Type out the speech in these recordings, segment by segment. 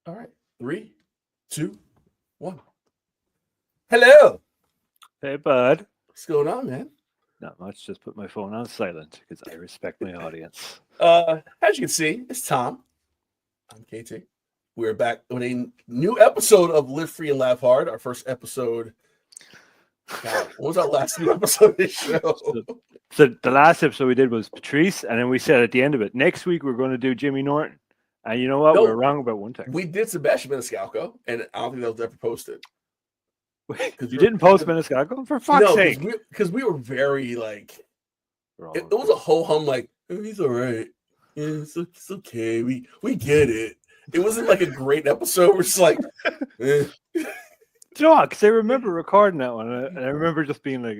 All right. 3, 2, 1. Hello. Hey, bud. What's going on, man? Not much. Just put my phone on silent because I respect my audience. As you can see, it's Tom. I'm KT. We're back with a new episode of Live Free and Laugh Hard. Our first episode. God, what was our last new episode of this show? So the last episode we did was Patrice, and then we said at the end of it, next week we're going to do Jimmy Norton. And you know what? No, we're wrong about one thing. We did Sebastian Maniscalco, and I don't think that was ever posted. You didn't post Maniscalco? For fuck's sake. Because we were very like, it was a whole hum like, oh, he's all right. Yeah, it's okay. We get it. It wasn't like a great episode. We're just like, eh. Because I remember recording that one, and I remember just being like,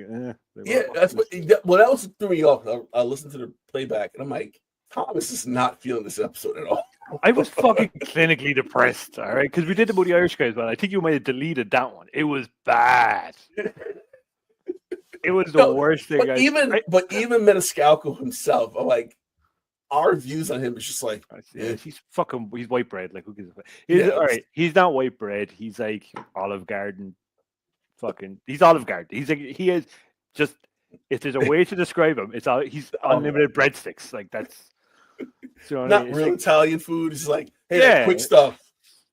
yeah, that's what that was threw me off. I listened to the playback, and I'm like, Thomas is not feeling this episode at all. I was fucking clinically depressed, all right? Because we did the Moody Irish guys, but I think you might have deleted that one. It was bad. It was the worst thing. But even Maniscalco himself, I'm like, our views on him is just like, he's white bread. Like, who gives a fuck? All right. He's not white bread. He's like Olive Garden. He's Olive Garden. He is just. If there's a way to describe him, he's unlimited breadsticks. Like that's. Not real Italian food. It's like, hey, that quick stuff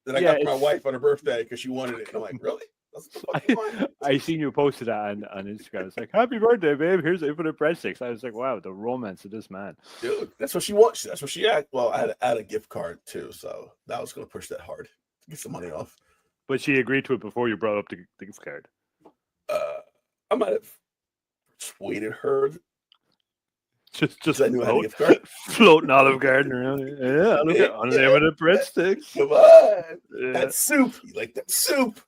that I got for my wife on her birthday because she wanted it. And I'm like, really? I seen you posted that on Instagram. It's like, happy birthday, babe. Here's infinite breadsticks. I was like, wow, the romance of this man. Dude, that's what she wants. That's what she had. Well, I had to add a gift card too, so that was going to push that hard to get some money off. But she agreed to it before you brought up the gift card. I might have persuaded her. Just I knew I had a gift card. Floating Olive Garden around here. Yeah, look at unlimited breadsticks. Come on. Yeah. That soup. You like that soup?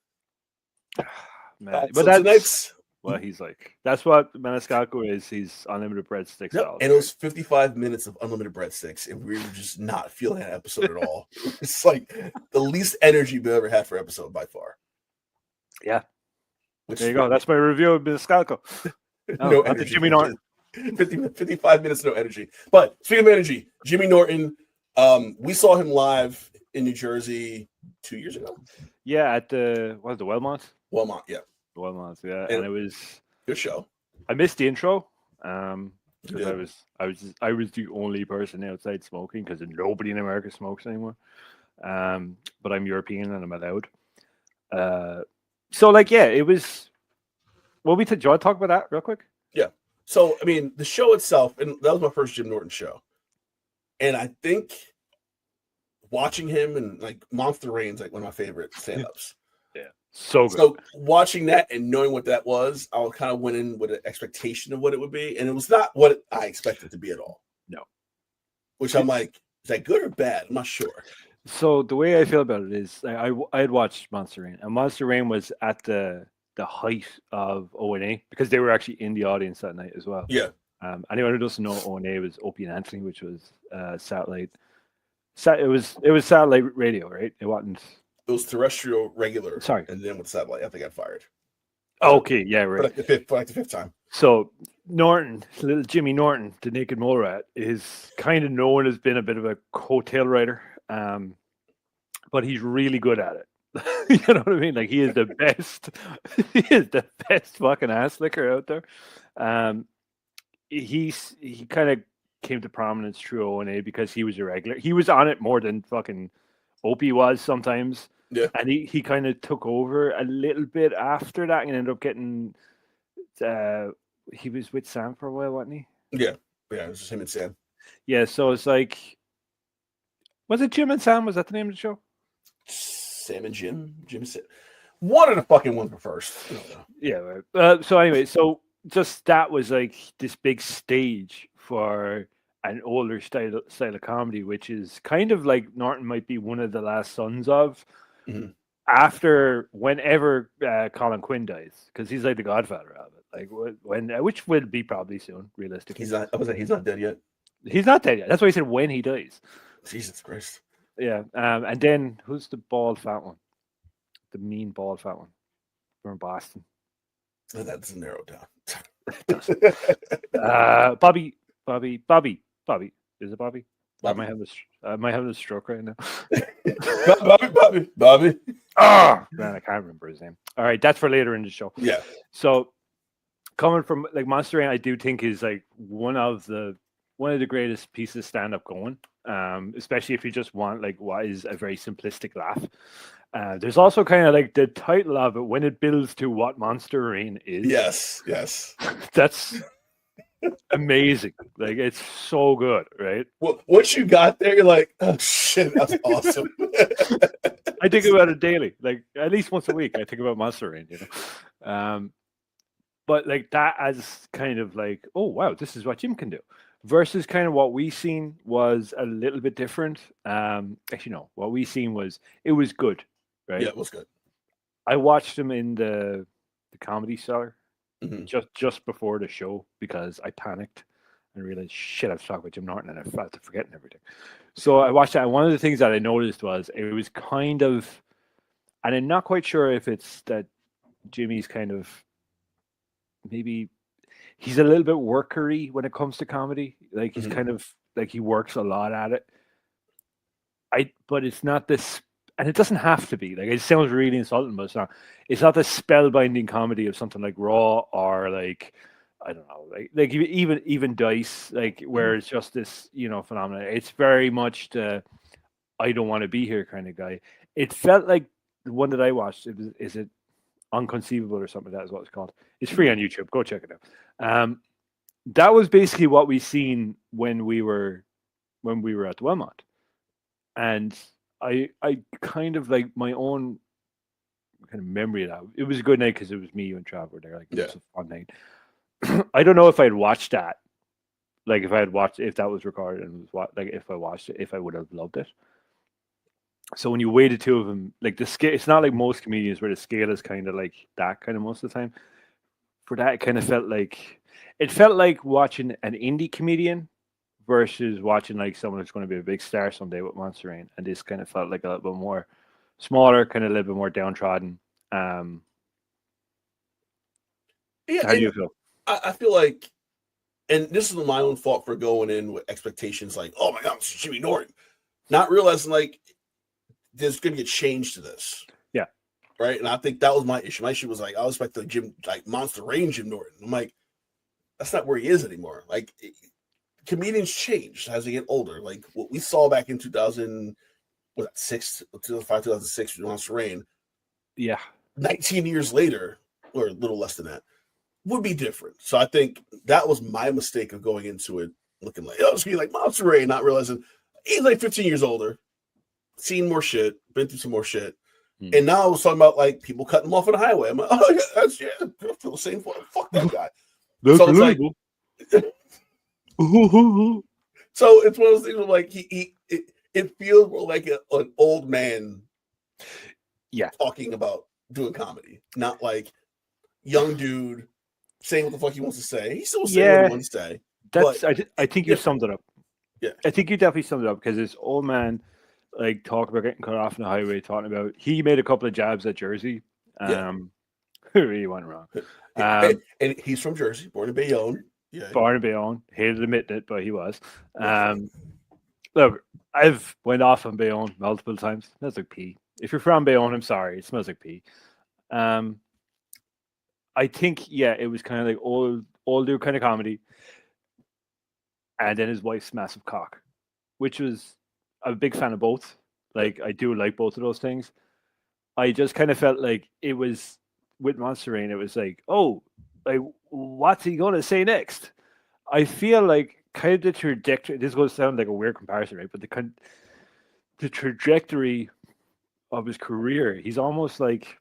Man. But that's he's like, that's what Maniscalco is. He's unlimited breadsticks. Yep. And it was 55 minutes of unlimited breadsticks, and we were just not feeling that episode at all. It's like the least energy we've ever had for episode by far. Yeah. There you go. That's my review of Maniscalco. No energy. Jimmy Norton. 55 minutes, no energy. But speaking of energy, Jimmy Norton, we saw him live in New Jersey 2 years ago. Yeah, at the Wellmont? Wellmont, yeah. Wellmont, yeah. And it was good show. I missed the intro. Because I was the only person outside smoking because nobody in America smokes anymore. But I'm European and I'm allowed. So it was. Do you want to talk about that real quick? Yeah. So I mean, the show itself, and that was my first Jim Norton show, and I think watching him and like Monster Rain's like one of my favorite stand-ups. Yeah, so good. So watching that and knowing what that was, I kind of went in with an expectation of what it would be, and it was not what I expected it to be at all. No. Which I'm like, is that good or bad? I'm not sure. So the way I feel about it is, I had watched Monster Rain, and Monster Rain was at the height of O&A because they were actually in the audience that night as well. Yeah. Anyone who doesn't know, O&A was Opie and Anthony, which was satellite. It was satellite radio, right? It wasn't. It was terrestrial regular. Sorry. And then with satellite, I think I got fired. Okay, yeah, right. For the fifth time. So Norton, little Jimmy Norton, the Naked Mole Rat, is kind of known as being a bit of a coattail rider, but he's really good at it. You know what I mean? Like he is the best. He is the best fucking ass licker out there. He kind of came to prominence through O&A because he was a regular. He was on it more than fucking Opie was sometimes. Yeah. And he kind of took over a little bit after that and ended up getting. He was with Sam for a while, wasn't he? Yeah. It was just him and Sam. Yeah. So it's like, was it Jim and Sam? Was that the name of the show? Sam and Jim said one of the fucking ones were first. Yeah. So anyway, so just that was like this big stage for an older style of comedy, which is kind of like Norton might be one of the last sons of after whenever Colin Quinn dies, because he's like the godfather of it. Like which will be probably soon, realistically. He's not dead yet. He's not dead yet. That's why he said when he dies. Jesus Christ. Yeah, and then who's the bald fat one? The mean bald fat one from Boston. Oh, that doesn't narrow down. Bobby. Is it Bobby? Bobby. Am I having a stroke right now? Bobby. Ah, man, I can't remember his name. All right, that's for later in the show. Yeah. So coming from like Monster Rain, I do think is like one of the greatest pieces of stand up going. Especially if you just want like what is a very simplistic laugh. There's also kind of like the title of it when it builds to what Monster Rain is. Yes. That's amazing. Like it's so good, right? Well, once you got there, you're like, oh shit, that's awesome. I think about it daily, like at least once a week. I think about Monster Rain, but like that as kind of like, oh wow, this is what Jim can do. Versus kind of what we seen was a little bit different. Actually, no, what we seen was it was good, right? Yeah, it was good. I watched him in the Comedy Cellar Mm-hmm. just before the show because I panicked and realized shit, I was talking about Jim Norton and I felt to forgetting everything. So I watched that. And one of the things that I noticed was it was kind of, and I'm not quite sure if it's that Jimmy's kind of maybe he's a little bit workery when it comes to comedy. Like he's kind of like he works a lot at it. But it's not this, and it doesn't have to be. Like it sounds really insulting, but it's not. It's not the spellbinding comedy of something like Raw or like I don't know, like even Dice, like where it's just this phenomenon. It's very much the I don't want to be here kind of guy. It felt like the one that I watched. Is it Unconceivable or something? That is what it's called. It's free on YouTube. Go check it out. That was basically what we seen when we were at the Wellmont, and I kind of like my own kind of memory of that. It was a good night because it was me, you, and Trav were there. Like it was a fun night. I don't know if I'd watched that. Like if that was recorded and was like if I watched it, if I would have loved it. So when you weigh the two of them, like the scale, it's not like most comedians where the scale is kind of like that kind of most of the time. For that, it kind of felt like watching an indie comedian versus watching like someone who's going to be a big star someday with Monster Rain, and this kind of felt like a little bit more smaller, kind of a little bit more downtrodden. Yeah, How do you feel? I feel like, and this is my own fault for going in with expectations like, oh my god, it's Jimmy Norton, not realizing like there's going to be a change to this. Yeah. Right. And I think that was my issue. My issue was like, I was expecting Monster Rain Jim Norton. I'm like, that's not where he is anymore. Like, comedians change as they get older. Like what we saw back in 2006, 2005, 2006 with Monster Rain. Yeah. 19 years later, or a little less than that, would be different. So I think that was my mistake of going into it looking like, oh, it's going to be like Monster Rain, not realizing he's like 15 years older, seen more shit, been through some more shit. And now I was talking about like people cutting him off on the highway. I'm like, oh yeah, I feel the same. Fuck that guy. That's so it's like, so it's one of those things where like it feels more like an old man, talking about doing comedy, not like young dude saying what the fuck he wants to say. He's still saying what he wants to say. That's I think you summed it up. Yeah, I think you definitely summed it up because this old man like talk about getting cut off on the highway, talking about he made a couple of jabs at Jersey. Really went wrong. And he's from Jersey, born in Bayonne. Yeah, born in Bayonne. Hated admitting it, but he was. Look, I've went off on Bayonne multiple times. It smells like pee. If you're from Bayonne, I'm sorry, it smells like pee. I think it was kind of like old dude kind of comedy, and then his wife's massive cock, which was I'm a big fan of both. Like I do like both of those things. I just kind of felt like it was with Monster Rain. It was like, oh, like what's he gonna say next? I feel like kind of the trajectory. This is going to sound like a weird comparison, right? But the trajectory of his career, he's almost like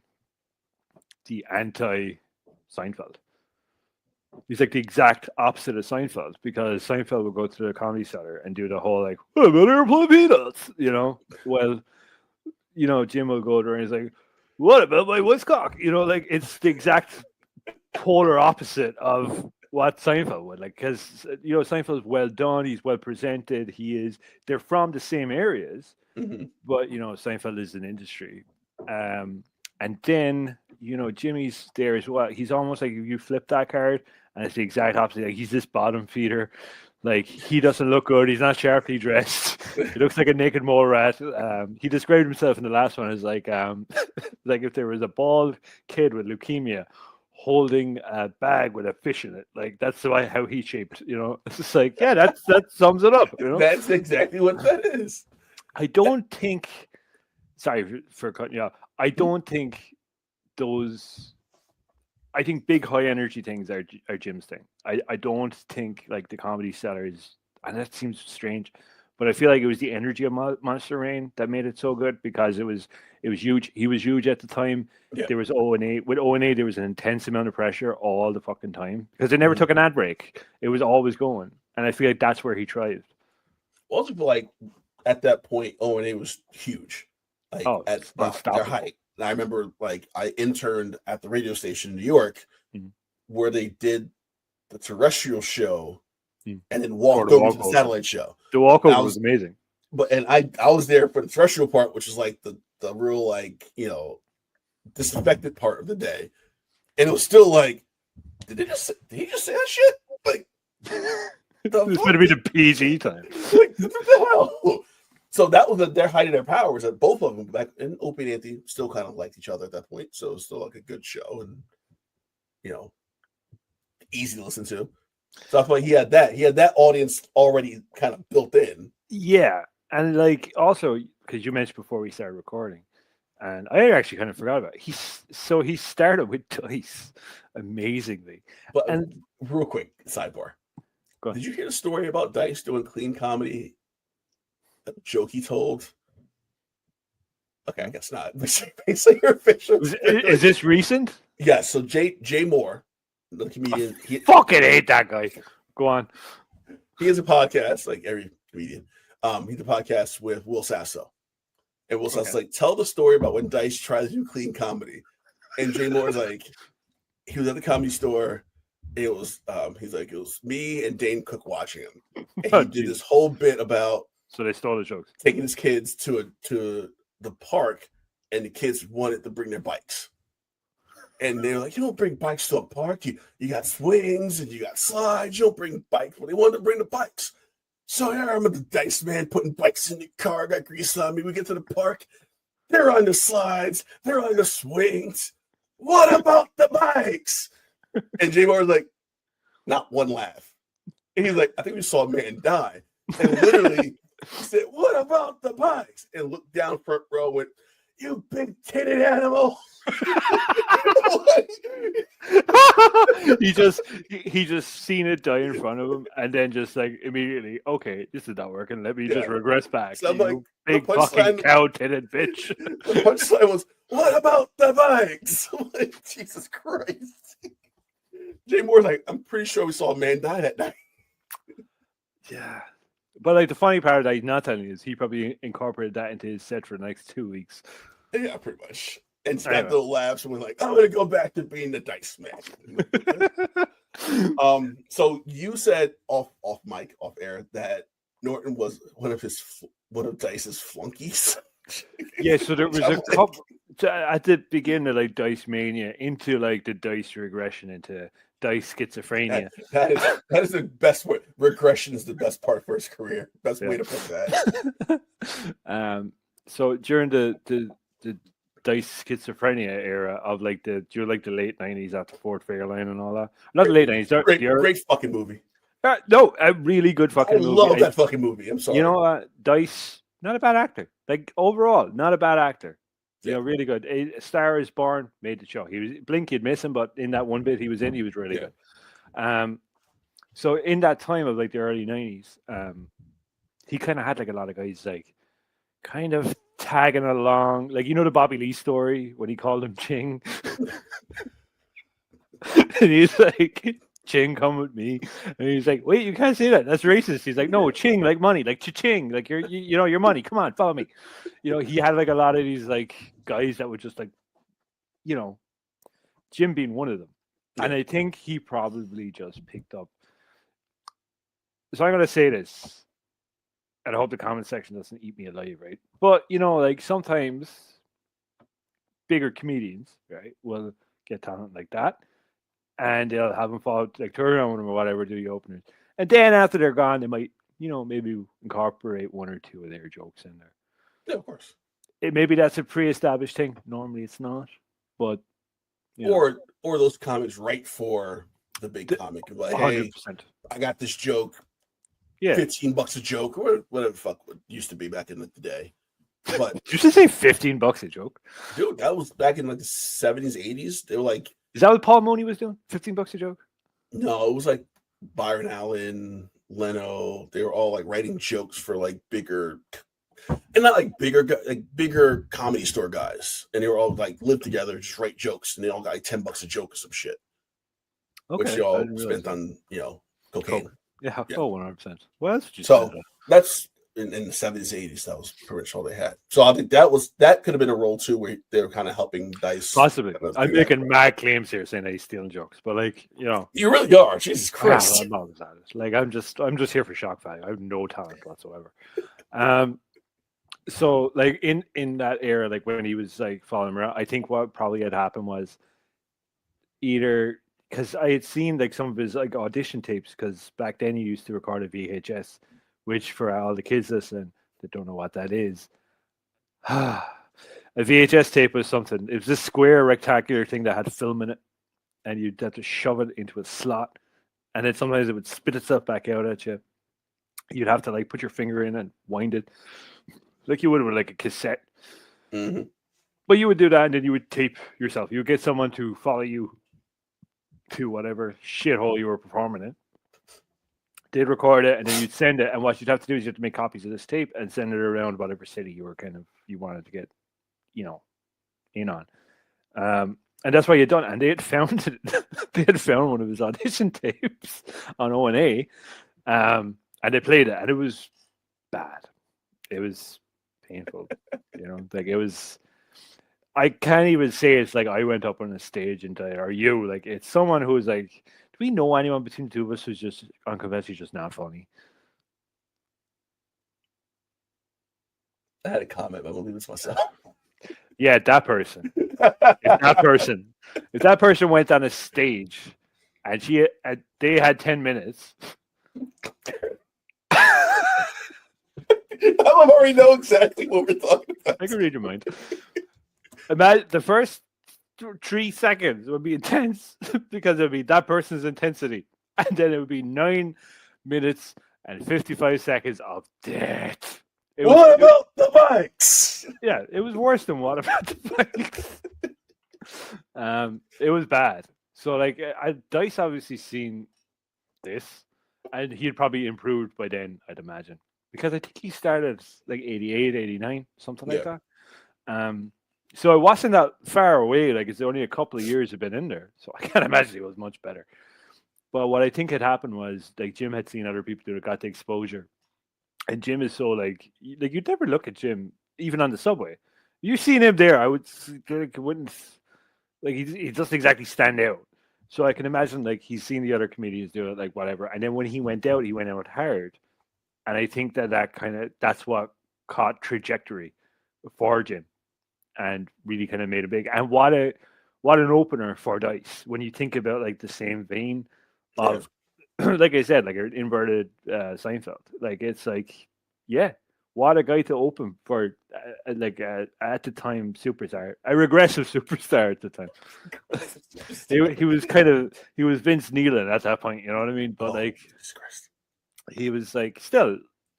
the anti Seinfeld. He's like the exact opposite of Seinfeld because Seinfeld would go to the Comedy Cellar and do the whole like, "What about airplane peanuts?" Well, Jim will go there and he's like, "What about my Woodstock?" Like it's the exact polar opposite of what Seinfeld would like because Seinfeld is well done, he's well presented, they're from the same areas, but Seinfeld is an industry, and then Jimmy's there as well. He's almost like if you flip that card and it's the exact opposite. Like he's this bottom feeder, Like, he doesn't look good. He's not sharply dressed. He looks like a naked mole rat. He described himself in the last one as like like if there was a bald kid with leukemia holding a bag with a fish in it. Like, that's how he shaped. It's just like, yeah, that sums it up. That's exactly what that is. I don't think. Sorry for cutting you off. I don't think those. I think big high energy things are Jim's thing. I don't think like the comedy sellers, and that seems strange, but I feel like it was the energy of Monster Rain that made it so good because it was huge. He was huge at the time. Yeah. There was O&A. With O&A, there was an intense amount of pressure all the fucking time because they never took an ad break. It was always going, and I feel like that's where he thrived. Also, feel like at that point, O&A was huge. Like at their height. And I remember, like, I interned at the radio station in New York, where they did the terrestrial show, and then walked over to the satellite show. The walkover was amazing. And I was there for the terrestrial part, which is like the real, like, disaffected part of the day, and it was still like, did he just say that shit? Like, it's going to be the PG time. Like, what the hell? So that was their height of their powers. That both of them back, and Opie and Anthony still kind of liked each other at that point. So it was still like a good show, and easy to listen to. So I feel like he had that audience already kind of built in. Yeah, and like also because you mentioned before we started recording, and I actually kind of forgot about it. He started with Dice, amazingly. But real quick sidebar, go ahead. Did you hear the story about Dice doing clean comedy? A joke he told. Okay, I guess not. Basically, is this recent? Yeah. So Jay Moore, the comedian, he fucking hate that guy. Go on. He has a podcast, like every comedian. He has a podcast with Will Sasso, and Will Sasso's like, tell the story about when Dice tried to do clean comedy, and Jay Moore's like, he was at the Comedy Store. It was he's like, it was me and Dane Cook watching him, and he did this whole bit about. So they stole the jokes. Taking his kids to the park, and the kids wanted to bring their bikes. And they were like, you don't bring bikes to a park. You got swings and you got slides. You don't bring bikes. Well, they wanted to bring the bikes. So here I'm the Dice man putting bikes in the car, got grease on me. We get to the park. They're on the slides. They're on the swings. What about the bikes? And J Moore was like, not one laugh. And he's like, I think we saw a man die. And literally, he said, what about the bikes? And looked down front row and went, you big titted animal. he just seen it die in front of him and then just like immediately, okay, this is not working. Let me just regress back. So I'm like, big fucking cow-titted bitch. The punchline was, what about the bikes? I'm like, Jesus Christ. Jay Moore's like, I'm pretty sure we saw a man die that night. Yeah. But like the funny part that he's not telling you is he probably incorporated that into his set for the next 2 weeks. Yeah, pretty much. And snapped little laughs and was like, I'm gonna go back to being the Dice man. So you said off mic, off air, that Norton was one of Dice's flunkies. Yeah, so there was a couple at the beginning of like Dice Mania into like the Dice regression into Dice schizophrenia. That is the best way. Regression is the best part for his career. Best way to put that. So during the Dice schizophrenia era of like the late 90s after Fort Fairline and all that. Not the late 90s. Great fucking movie. No, a really good fucking movie. I love that fucking movie. I'm sorry. You know, Dice, not a bad actor. Like overall, not a bad actor. You know, really good. A Star is Born made the show. He was blink, you'd miss him, but in that one bit he was in, he was really good. So in that time of like the early 90s, he kind of had like a lot of guys like kind of tagging along, like, you know, the Bobby Lee story when he called him Ching. And he's like, Ching, come with me. And he's like, wait, you can't say that. That's racist. He's like, no, Ching, like money, like cha-ching, like your money. Come on, follow me. You know, he had like a lot of these like guys that would just like, you know, Jim being one of them. And I think he probably just picked up. So I'm going to say this, and I hope the comment section doesn't eat me alive, right? But, you know, like sometimes bigger comedians, right, will get talent like that. And they'll have them follow, like, turn around with them or whatever, do the openers. And then after they're gone, they might, maybe incorporate one or two of their jokes in there. Yeah, of course. Maybe that's a pre-established thing. Normally, it's not, but or those comics write for the big comic, like, 100%. Hey, I got this joke. Yeah, $15 a joke, or whatever the fuck it used to be back in the day. But did you just say $15 a joke, dude? That was back in like the 70s, 80s. They were like, is that what Paul Mooney was doing? $15 a joke? No, it was like Byron Allen, Leno. They were all like writing jokes for like bigger, and not like bigger comedy store guys. And they were all like live together, just write jokes, and they all got like $10 a joke or some shit. Okay, which they all spent on cocaine. Yeah. Oh, 100%. Well, that's what you said. That's in the 70s, 80s. That was pretty much all they had. So I think that could have been a role too, where they were kind of helping Dice. Possibly. I'm making mad claims here, saying that he's stealing jokes, but like you really are. Jesus Christ! I'm not like I'm just here for shock value. I have no talent whatsoever. So like in that era, like when he was like following him around, I think what probably had happened was either. Because I had seen like some of his like audition tapes, because back then he used to record a VHS, which for all the kids listening that don't know what that is, a VHS tape was something. It was this square rectangular thing that had film in it, and you'd have to shove it into a slot, and then sometimes it would spit itself back out at you. You'd have to like put your finger in and wind it, like you would with like a cassette. Mm-hmm. But you would do that, and then you would tape yourself. You would get someone to follow you to whatever shithole you were performing in. They'd record it, and then you'd send it. And what you'd have to do is you have to make copies of this tape and send it around whatever city you wanted to get, in on. And that's why you'd done it. And they had found one of his audition tapes on O&A, and they played it, and it was bad. It was painful, like it was. I can't even say it's like I went up on a stage and or you, like it's someone who's like, do we know anyone between the two of us who's just unconventionally just not funny? I had a comment, but I'm gonna leave this myself. Yeah, that person. If that person went on a stage and they had 10 minutes. I already know exactly what we're talking about. I can read your mind. Imagine the first 3 seconds would be intense because it would be that person's intensity, and then it would be 9 minutes and 55 seconds of death. What about the bikes? Yeah, it was worse than What About the Bikes. It was bad. So like, Dice obviously seen this, and he'd probably improved by then, I'd imagine, because I think he started like 88, 89, something like that. So it wasn't that far away. Like it's only a couple of years have been in there. So I can't imagine it was much better. But what I think had happened was like Jim had seen other people that got the exposure. And Jim is so like you'd never look at Jim even on the subway. You seen him there, I wouldn't like he doesn't exactly stand out. So I can imagine like he's seen the other comedians do it, like whatever. And then when he went out hard. And I think that's what caught trajectory for Jim. And really kind of made a big, and what an opener for Dice when you think about like the same vein of, like I said, like an inverted Seinfeld. Like it's like, yeah, what a guy to open for, at the time superstar, a regressive superstar at the time. he was Vince Nealon at that point, you know what I mean? But he was like still,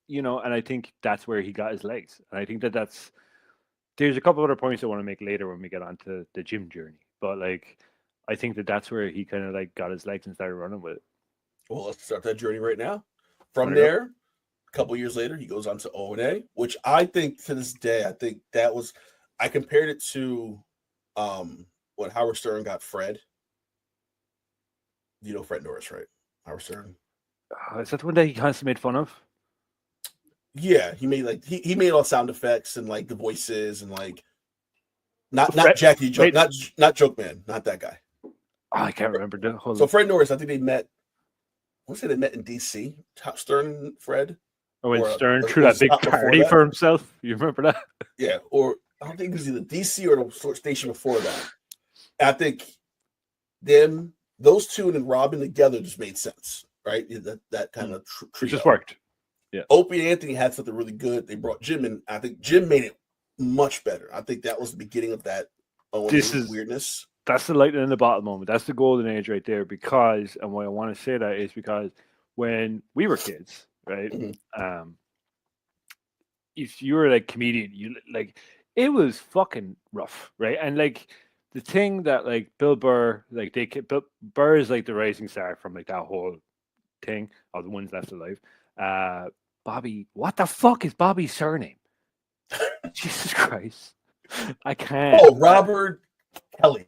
and I think that's where he got his legs, and I think that's. There's a couple other points I want to make later when we get on to the Jim journey. But, like, I think that's where he kind of, like, got his legs and started running with it. Well, let's start that journey right now. From there, a couple years later, he goes on to O&A, which I think to this day, I compared it to when Howard Stern got Fred. You know Fred Norris, right? Howard Stern. Is that the one that he constantly made fun of? Yeah, he made he made all sound effects and like the voices and like not Jackie Joke, not Joke Man, not that guy. Oh, I can't remember. So Fred Norris, I think they met. I want to say they met in DC. Stern and Fred. Oh, when Stern threw that big party for himself. You remember that? Yeah, or I don't think it was either DC or the station before that. I think those two and then Robin together just made sense, right? That kind of it just worked. Yeah. Opie and Anthony had something really good. They brought Jim in. I think Jim made it much better. I think that was the beginning of that weirdness. That's the lightning in the bottle moment. That's the golden age right there. Because, and why I want to say that is because when we were kids, right? Mm-hmm. If you were like comedian, you like it was fucking rough, right? And like the thing that like Bill Burr, like Burr is like the rising star from like that whole thing of the ones left alive. Bobby, what the fuck is Bobby's surname? Jesus Christ, I can't. Oh, Robert Kelly.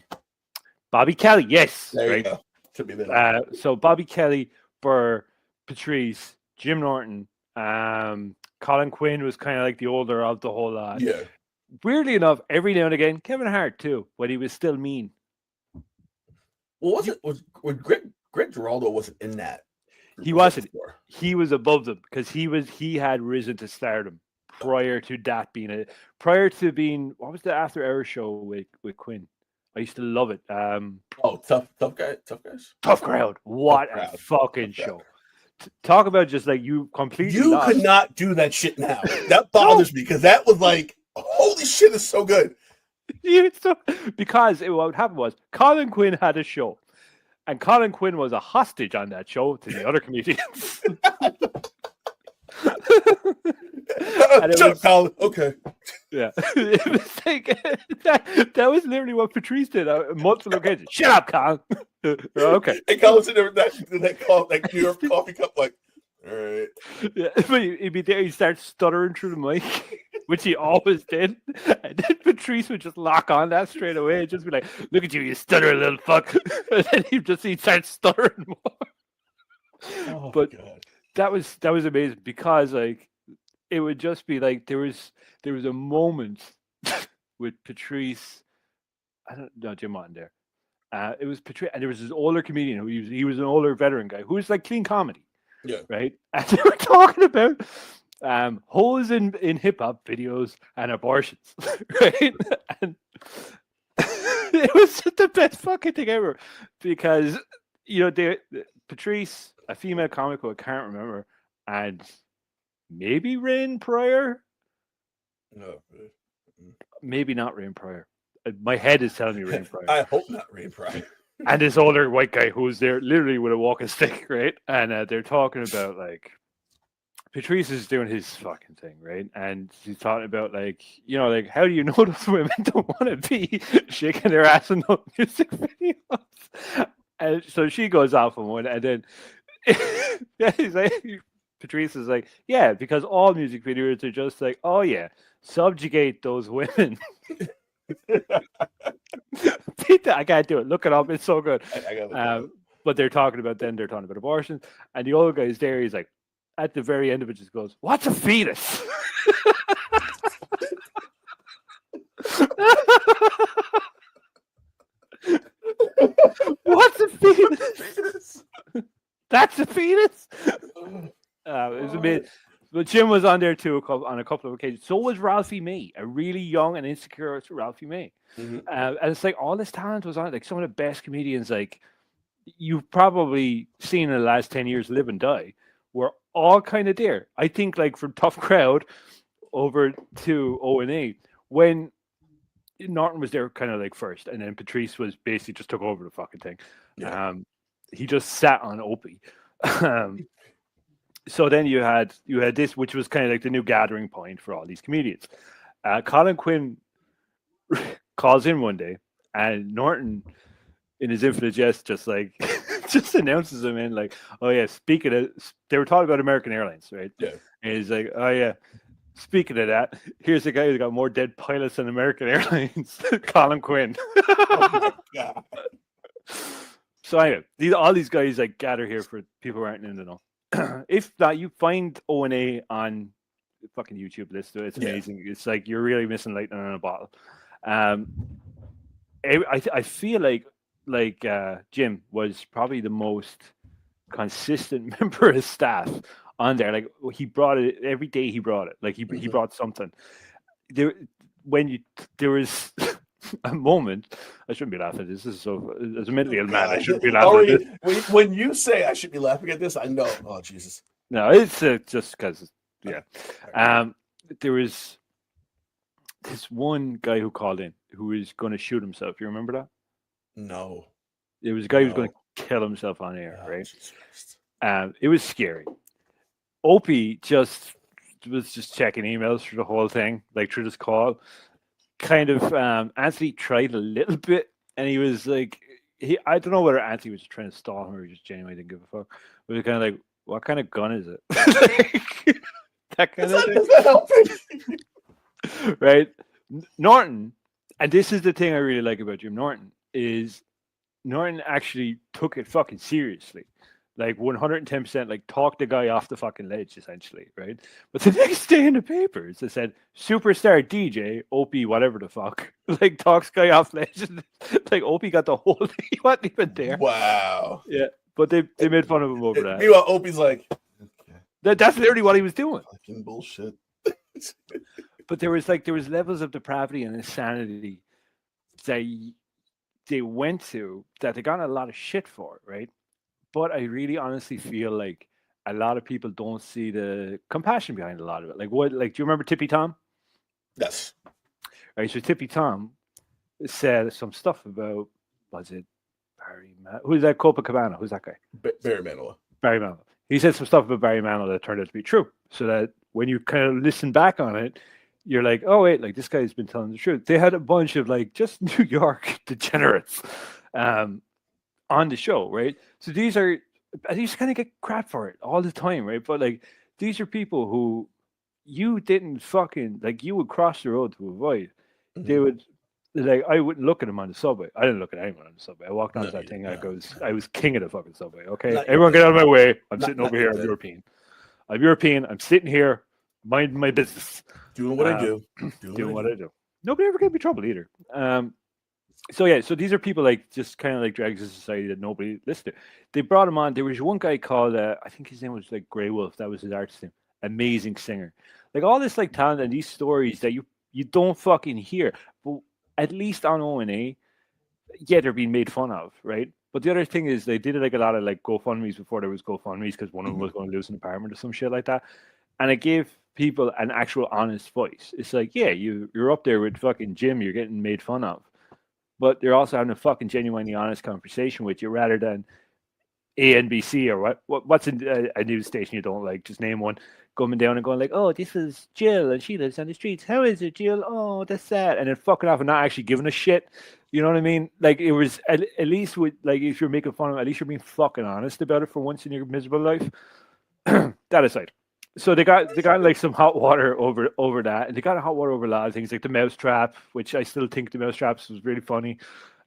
Bobby Kelly, yes. There right? you go. Should be there. So Bobby Kelly, Burr, Patrice, Jim Norton, Colin Quinn was kind of like the older of the whole lot. Yeah. Weirdly enough, every now and again, Kevin Hart too, when he was still mean. Well, was Greg Giraldo wasn't in that? He wasn't. He was above them because he had risen to stardom prior to that being prior to being what was the after hour show with Quinn? I used to love it. Tough guys. Tough Crowd. What a fucking show. Talk about just like you completely. You could not do that shit now. That bothers me because that was like, holy shit, it's so good. Because what happened was Colin Quinn had a show. And Colin Quinn was a hostage on that show to the other comedians. Colin. Okay. Yeah. It was like, that was literally what Patrice did a month from occasion. Shut up, Colin. Okay. And Colin's in there with that New York coffee cup, like, all right. Yeah, but he'd be there, he'd start stuttering through the mic, which he always did. And then Patrice would just lock on that straight away and just be like, look at you stuttering little fuck. And then he'd start stuttering more. Oh, but God. that was amazing because like it would just be like there was a moment with Patrice. I don't know Jim Martin there. It was Patrice, and there was this older comedian who he was an older veteran guy who was like clean comedy. Yeah. Right. And they were talking about holes in hip hop videos and abortions. Right. And it was the best fucking thing ever because Patrice, a female comic who I can't remember, and maybe Rain Pryor. No. Maybe not Rain Pryor. My head is telling me Rain Pryor. I hope not Rain Pryor. And this older white guy who's there literally with a walking stick, right? And they're talking about like Patrice is doing his fucking thing, right? And he's talking about like, like how do you know those women don't want to be shaking their ass in those music videos? And so she goes off on one, and then he's like, Patrice is like, yeah, because all music videos are just like, oh yeah, subjugate those women. I can't do it. Look it up. It's so good. But they're talking about abortion, and the old guy's there. He's like, at the very end of it, just goes, "What's a fetus?" What's a fetus? That's a fetus. It was amazing. But Jim was on there too on a couple of occasions. So was Ralphie May, a really young and insecure Ralphie May. Mm-hmm. And it's like all this talent was on it. Like some of the best comedians, like you've probably seen in the last 10 years live and die, were all kind of there. I think like from Tough Crowd over to O&A, when Norton was there kind of like first, and then Patrice was basically just took over the fucking thing. Yeah. He just sat on Opie. So then you had this, which was kind of like the new gathering point for all these comedians. Colin Quinn calls in one day, and Norton, in his infinite jest, just like just announces him in like, oh yeah, speaking of, they were talking about American Airlines, right? Yeah. And he's like, oh yeah, speaking of that, here's a guy who's got more dead pilots than American Airlines, Colin Quinn. Oh my God. So anyway, all these guys like gather here for people who aren't in the know. If not, you find O&A on the fucking YouTube list. It's amazing. Yeah. It's like you're really missing lightning in a bottle. I feel like Jim was probably the most consistent member of staff on there. Like he brought it every day. He brought it. Like he brought something. There was a moment I shouldn't be laughing at this. This is so. As a mentally ill man, I God. shouldn't be laughing at this. When you say I should be laughing at this, I know. Oh Jesus! No, it's just because. Yeah. There was this one guy who called in who was going to shoot himself. You remember that? No. There was a guy who was going to kill himself on air, right? Jesus Christ. It was scary. Opie was just checking emails through the whole thing, like through this call. Kind of, Anthony tried a little bit, and he was like, I don't know whether Anthony was trying to stall him or just genuinely didn't give a fuck. But he was kind of like, what kind of gun is it? That kind of thing. Is that helping? Right? Norton, and this is the thing I really like about Jim Norton, is Norton actually took it fucking seriously. Like 110%, like talked the guy off the fucking ledge, essentially, right? But the next day in the papers, they said superstar DJ Opie, whatever the fuck, like talks guy off ledge. Like Opie got the whole thing. He wasn't even there. Wow. Yeah, but they made fun of him over that. Meanwhile, Opie's like, that's literally what he was doing. fucking bullshit. But there was levels of depravity and insanity that they went to that they got a lot of shit for, right? But I really honestly feel like a lot of people don't see the compassion behind a lot of it. Like do you remember Tippy Tom? Yes. Right. So Tippy Tom said some stuff about, was it Barry who's that? Copacabana? Who's that guy? Barry Manilow. Barry Manilow. He said some stuff about Barry Manilow that turned out to be true. So that when you kind of listen back on it, you're like, oh wait, like this guy's been telling the truth. They had a bunch of like just New York degenerates on the show, right? So these kind of get crap for it all the time, right? But like these are people who you didn't fucking like. You would cross the road to avoid. Mm-hmm. They would like. I wouldn't look at them on the subway. I didn't look at anyone on the subway. I walked onto that thing. I was king of the fucking subway. Okay, everyone get out of my way. I'm sitting over here. I'm European. I'm sitting here, minding my business, doing what I do, doing what I do. Nobody ever gave me trouble either. So these are people like just kind of like dregs of society that nobody listened to. They brought him on. There was one guy called I think his name was like Grey Wolf. That was his artist name. Amazing singer. Like all this like talent and these stories that you don't fucking hear. But at least on O&A, yeah, they're being made fun of, right? But the other thing is they did like a lot of like GoFundMe's before there was GoFundMe's because one of them was going to lose an apartment or some shit like that, and it gave people an actual honest voice. It's like, yeah, you're up there with fucking Jim. You're getting made fun of. But they're also having a fucking genuinely honest conversation with you rather than ANBC or what's in a news station you don't like. Just name one. Coming down and going like, oh, this is Jill and she lives on the streets. How is it, Jill? Oh, that's sad. And then fucking off and not actually giving a shit. You know what I mean? Like it was at least with like if you're making fun of it, at least you're being fucking honest about it for once in your miserable life. That aside. So they got like some hot water over that, and they got hot water over a lot of things like the mousetrap, which I still think the mousetraps was really funny.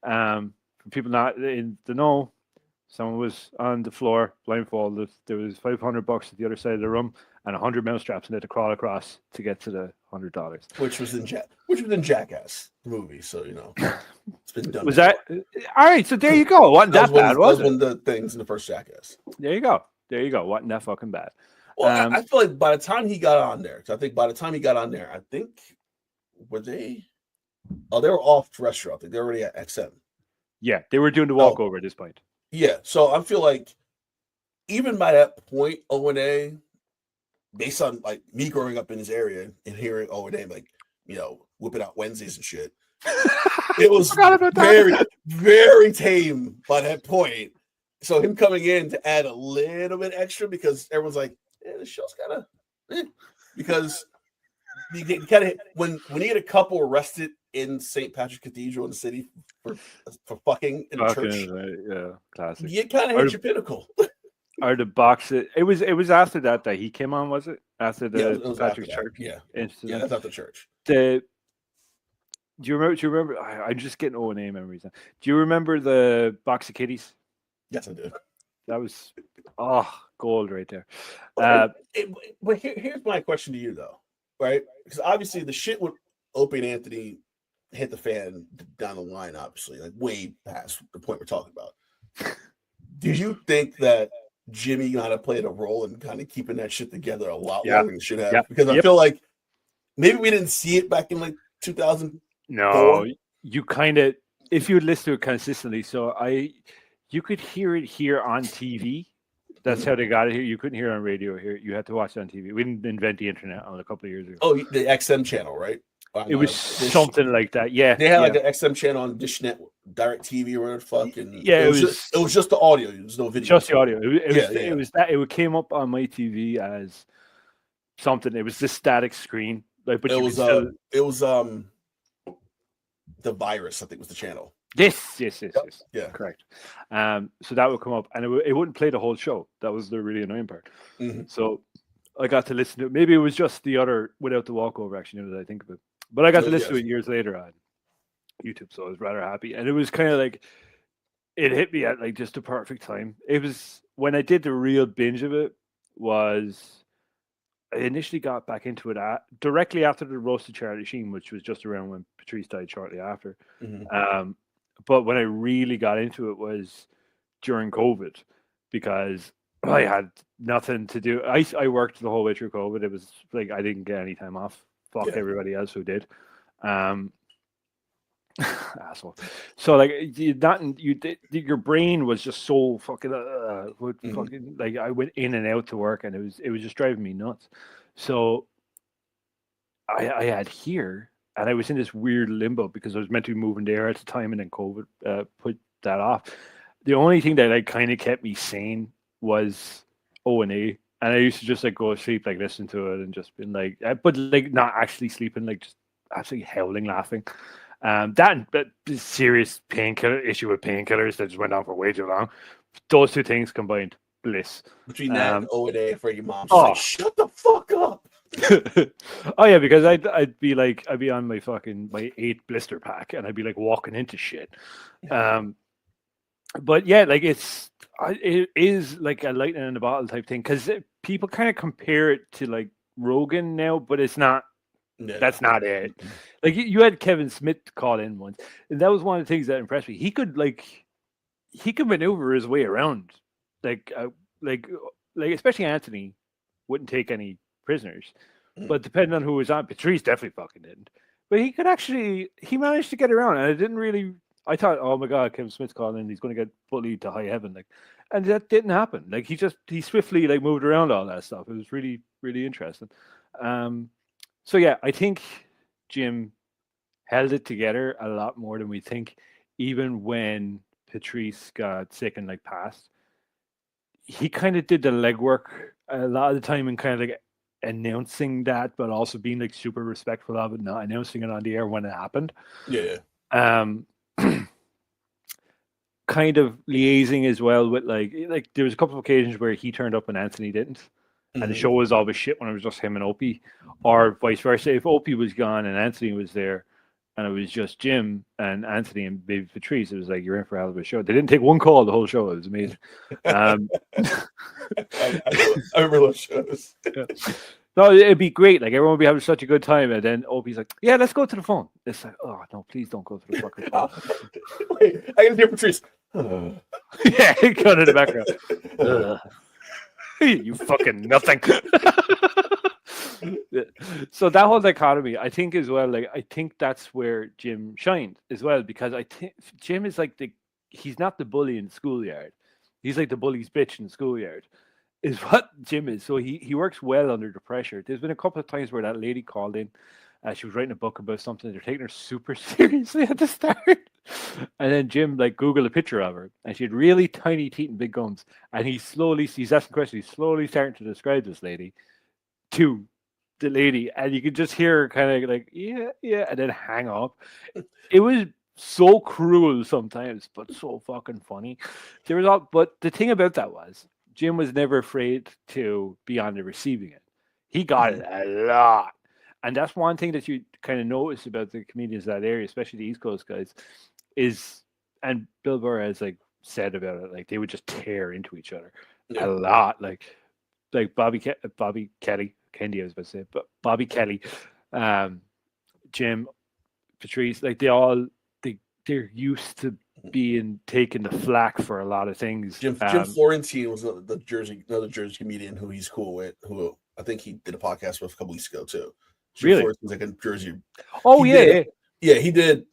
For people not in the know, someone was on the floor blindfolded. There was $500 at the other side of the room and 100 mousetraps, and they had to crawl across to get to the $100. Which was in Jackass the movie, so you know it's been done. Was before. That all right? So there you go. Wasn't that bad? That was one of the things in the first Jackass. There you go. Wasn't that fucking bad? Well, I feel like by the time he got on there, I think were they? Oh, they were off restaurant. They were already at XM. Yeah, they were doing the walkover at this point. Yeah, so I feel like even by that point, O&A, based on like me growing up in this area and hearing O&A, like whipping out Wednesdays and shit, it was very, very tame by that point. So him coming in to add a little bit extra because everyone's like, yeah, the show's kind of because you get kind of when you get a couple arrested in St. Patrick's Cathedral in the city for fucking in a church, yeah, classic. You kind of hit your pinnacle. Or the box. It was after that he came on, was it? After the it was Patrick's after church, incident? Yeah, that's after church. Do you remember? I'm just getting O&A memories now. Do you remember the box of kitties? Yes, I do. That was gold right there. But here's my question to you though, right? Because obviously the shit with Opie and Anthony hit the fan down the line, obviously, like way past the point we're talking about. Did you think that Jimmy kind of played a role in kind of keeping that shit together a lot longer than it should have? Because I feel like maybe we didn't see it back in like 2000. No, you kind of if you would listen to it consistently, you could hear it here on TV. That's how they got it here. You couldn't hear it on radio here. You had to watch it on TV. We didn't invent the internet on a couple of years ago. Oh, the XM channel, right? It was something like that. Yeah, they had like an XM channel on Dish Network, Direct TV, or whatever the fuck. And yeah, it was just the audio. There was no video. Just the audio. It was that. It came up on my TV as something. It was this static screen. Like, but it was the Virus, I think, was the channel. Yes. Yeah, correct. So that would come up, and it wouldn't play the whole show. That was the really annoying part. Mm-hmm. So I got to listen to it. Maybe it was just the other without the walkover. Actually, now that I think of it, but I got to listen to it years later on YouTube, so I was rather happy. And it was kind of like it hit me at like just the perfect time. It was when I did the real binge of it. Was I initially got back into it directly after the roast of Charlie Sheen, which was just around when Patrice died shortly after. Mm-hmm. But when I really got into it was during COVID, because I had nothing to do. I worked the whole way through COVID. It was like I didn't get any time off. Fuck everybody else who did. Asshole. So like your brain was just so fucking fucking like I went in and out to work, and it was just driving me nuts. So I had here, and I was in this weird limbo because I was meant to be moving there at the time, and then COVID put that off. The only thing that like kind of kept me sane was O&A, and I used to just like go to sleep, like listen to it, and just been like, but like not actually sleeping, like just absolutely howling, laughing. That serious painkiller issue with painkillers that just went on for way too long. Those two things combined, bliss. Between that and O&A for your mom, like, shut the fuck up. Oh yeah, because I'd be on my 8th blister pack, and I'd be like walking into shit. But yeah, like it is like a lightning in a bottle type thing, because people kind of compare it to like Rogan now, but it's not. Yeah. That's not it. Like you had Kevin Smith call in once, and that was one of the things that impressed me. He could maneuver his way around, like especially Anthony wouldn't take any prisoners, but depending on who was on, Patrice definitely fucking didn't. But he managed to get around, and it didn't really. I thought, oh my god, Kevin Smith's calling in, he's going to get bullied to high heaven, like, and that didn't happen. Like he swiftly like moved around all that stuff. It was really, really interesting. So yeah, I think Jim held it together a lot more than we think. Even when Patrice got sick and like passed, he kind of did the legwork a lot of the time and kind of like announcing that, but also being like super respectful of it, not announcing it on the air when it happened. Yeah. Kind of liaising as well with like there was a couple of occasions where he turned up and Anthony didn't. And the show was always shit when it was just him and Opie, or vice versa. If Opie was gone and Anthony was there, and it was just Jim and Anthony and baby Patrice, it was like, you're in for a hell of a show. They didn't take one call the whole show. It was amazing. I remember those shows. Yeah. No, it'd be great. Like everyone would be having such a good time, and then Opie's like, "Yeah, let's go to the phone." It's like, "Oh no, please don't go to the fucking phone." Wait, I can hear Patrice. Yeah, cut in the background. You fucking nothing. So that whole dichotomy, I think as well, like I think that's where Jim shined as well, because I think Jim is like he's not the bully in the schoolyard. He's like the bully's bitch in the schoolyard, is what Jim is. So he works well under the pressure. There's been a couple of times where that lady called in. She was writing a book about something. They're taking her super seriously at the start. And then Jim like Googled a picture of her, and she had really tiny teeth and big gums. And he's asking questions. He's slowly starting to describe this lady to the lady, and you could just hear her kind of like, yeah, and then hang up. It was so cruel sometimes, but so fucking funny. But the thing about that was Jim was never afraid to be on the receiving end. He got it a lot. And that's one thing that you kind of notice about the comedians in that area, especially the East Coast guys, and Bill Burr has like said about it, like they would just tear into each other a lot. Like Bobby Kelly, Kendi, I was about to say, but Bobby Kelly, Jim, Patrice, like they're used to being taken the flack for a lot of things. Jim Florentine was another Jersey comedian who he's cool with, who I think he did a podcast with a couple weeks ago too. Really? Was like in Jersey. Oh, yeah. He did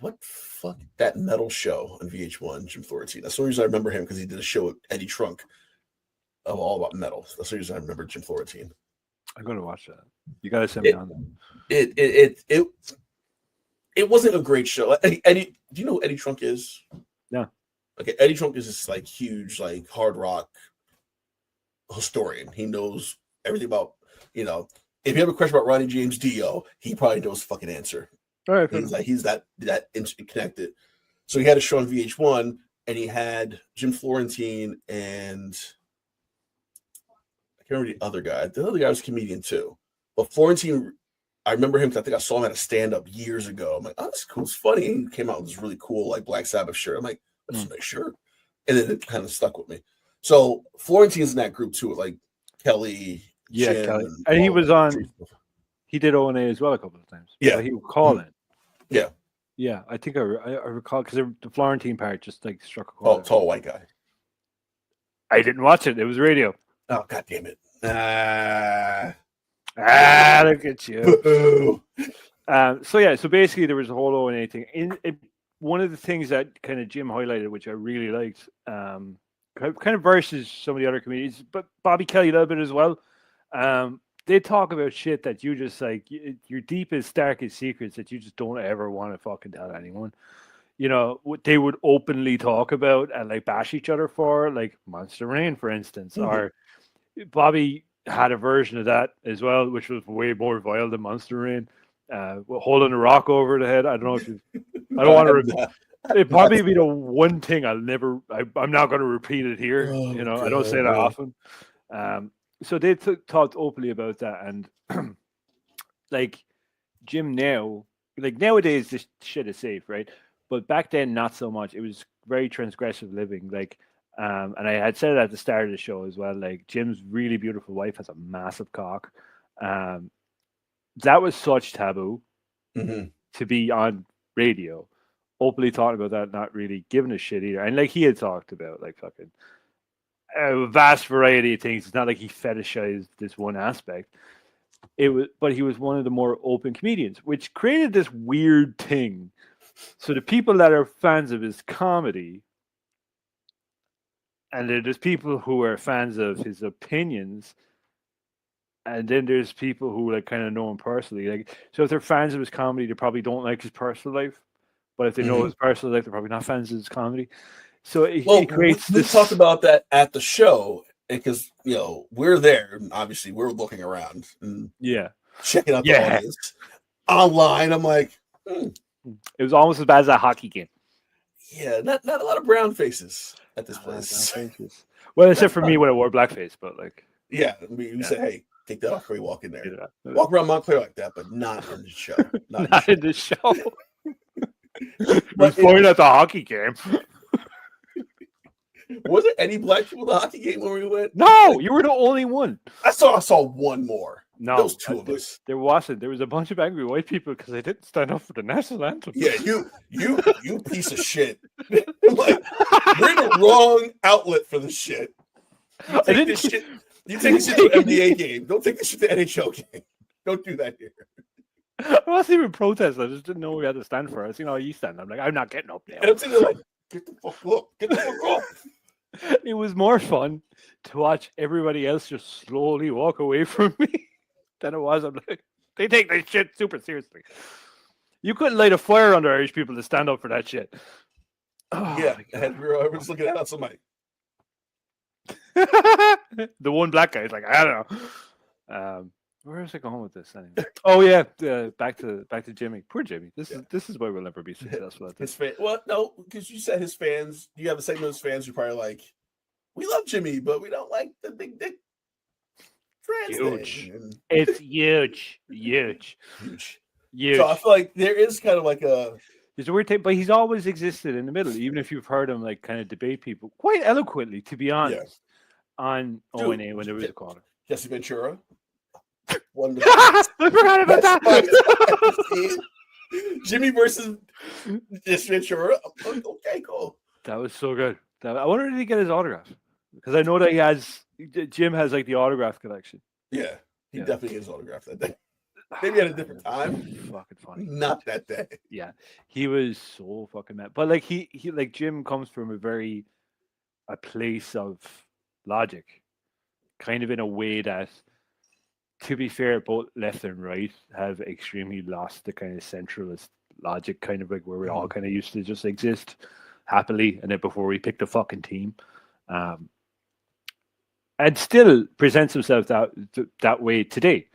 what fuck that metal show on VH1, Jim Florentine. That's the only reason I remember him, because he did a show with Eddie Trunk of all about metal. That's the reason I remember Jim Florentine. I'm gonna watch that. You gotta send me on that. It wasn't a great show. Eddie, do you know who Eddie Trunk is? No. Okay, Eddie Trunk is this like huge like hard rock historian. He knows everything about, you know, if you have a question about Ronnie James Dio, he probably knows the fucking answer. All right, he's that connected. So he had a show on VH1, and he had Jim Florentine and I can't remember the other guy. The other guy was a comedian too. But Florentine, I remember him because I think I saw him at a stand-up years ago. I'm like, oh, that's cool. It's funny. And he came out with this really cool like Black Sabbath shirt. I'm like, that's a nice shirt. And then it kind of stuck with me. So Florentine's in that group too, like Kelly. Yeah, Jim, Kelly. And he was on. He did O&A as well a couple of times. Yeah, so he would call it. Yeah, yeah. I think I recall, because the Florentine part just like struck a chord. Tall white guy. I didn't watch it. It was radio. Oh, god damn it! Look at you. So basically, there was a whole O&A thing. One of the things that kind of Jim highlighted, which I really liked, kind of versus some of the other comedians, but Bobby Kelly a little bit as well. They talk about shit that you just like your deepest, darkest secrets that you just don't ever want to fucking tell anyone. You know, what they would openly talk about and like bash each other for, like Monster Rain, for instance. Mm-hmm. Or Bobby had a version of that as well, which was way more vile than Monster Rain. Holding a rock over the head. I don't know if you. I don't want to. It'd probably be the one thing I'm not going to repeat it here. Oh, you know, God, I don't say that often. So they talked openly about that, and like Jim now, like nowadays this shit is safe, right? But back then, not so much. It was very transgressive living, like, and I had said it at the start of the show as well. Like Jim's really beautiful wife has a massive cock. That was such taboo to be on radio, openly talking about that, not really giving a shit either. And like he had talked about, like fucking. A vast variety of things. It's not like he fetishized this one aspect. But he was one of the more open comedians, which created this weird thing. So the people that are fans of his comedy, and there's people who are fans of his opinions, and then there's people who like kind of know him personally. Like, so if they're fans of his comedy, they probably don't like his personal life. But if they know his personal life, they're probably not fans of his comedy. So it creates we talked about that at the show, because you know we're there, and obviously we're looking around and checking out the audience online. I'm like, it was almost as bad as a hockey game. Yeah, not a lot of brown faces at this place. Well, except for me when I wore blackface, but like, we said, hey, take that off when we walk in there. Walk around Montclair like that, but not in the show. Not in the show. Was pointing at the hockey game. Was there any black people at the hockey game when we went? No, you were the only one. I saw one more. No, those two of us. There wasn't. There was a bunch of angry white people because they didn't stand up for the national anthem. Yeah, you piece of shit. Like, we're the wrong outlet for this shit. You take this shit to an NBA game. Don't take this shit to an NHL game. Don't do that here. I wasn't even protesting. I just didn't know we had to stand for it. I seen all you stand. I'm like, I'm not getting up now. And I'm sitting there like, get the fuck up. Get the fuck off. It was more fun to watch everybody else just slowly walk away from me than it was. I'm like, they take this shit super seriously. You couldn't light a fire under Irish people to stand up for that shit. Oh, yeah, and we were just looking at somebody. The one black guy is like, I don't know. Where is it going with this anyway? Oh yeah, back to Jimmy. Poor Jimmy. This is why we'll never be successful at this. Well, no, because you said his fans. You have a segment of his fans who probably like, we love Jimmy, but we don't like the big dick. Huge. It's huge. So I feel like there is kind of like there's a weird thing, but he's always existed in the middle. Even if you've heard him like kind of debate people quite eloquently, to be honest, on O&A when there was a caller. Jesse Ventura. I forgot about that. Jimmy versus Jesse Ventura. Okay, cool. That was so good. I wonder if he get his autograph, because I know that Jim has like the autograph collection. Yeah, he definitely gets his autograph that day. Maybe at a different time. Fucking funny. Not that day. Yeah, he was so fucking mad. But like he like Jim comes from a place of logic, kind of in a way that, to be fair, both left and right have extremely lost the kind of centralist logic, kind of like where we all kind of used to just exist happily, and then before we picked a fucking team, and still presents himself that way today,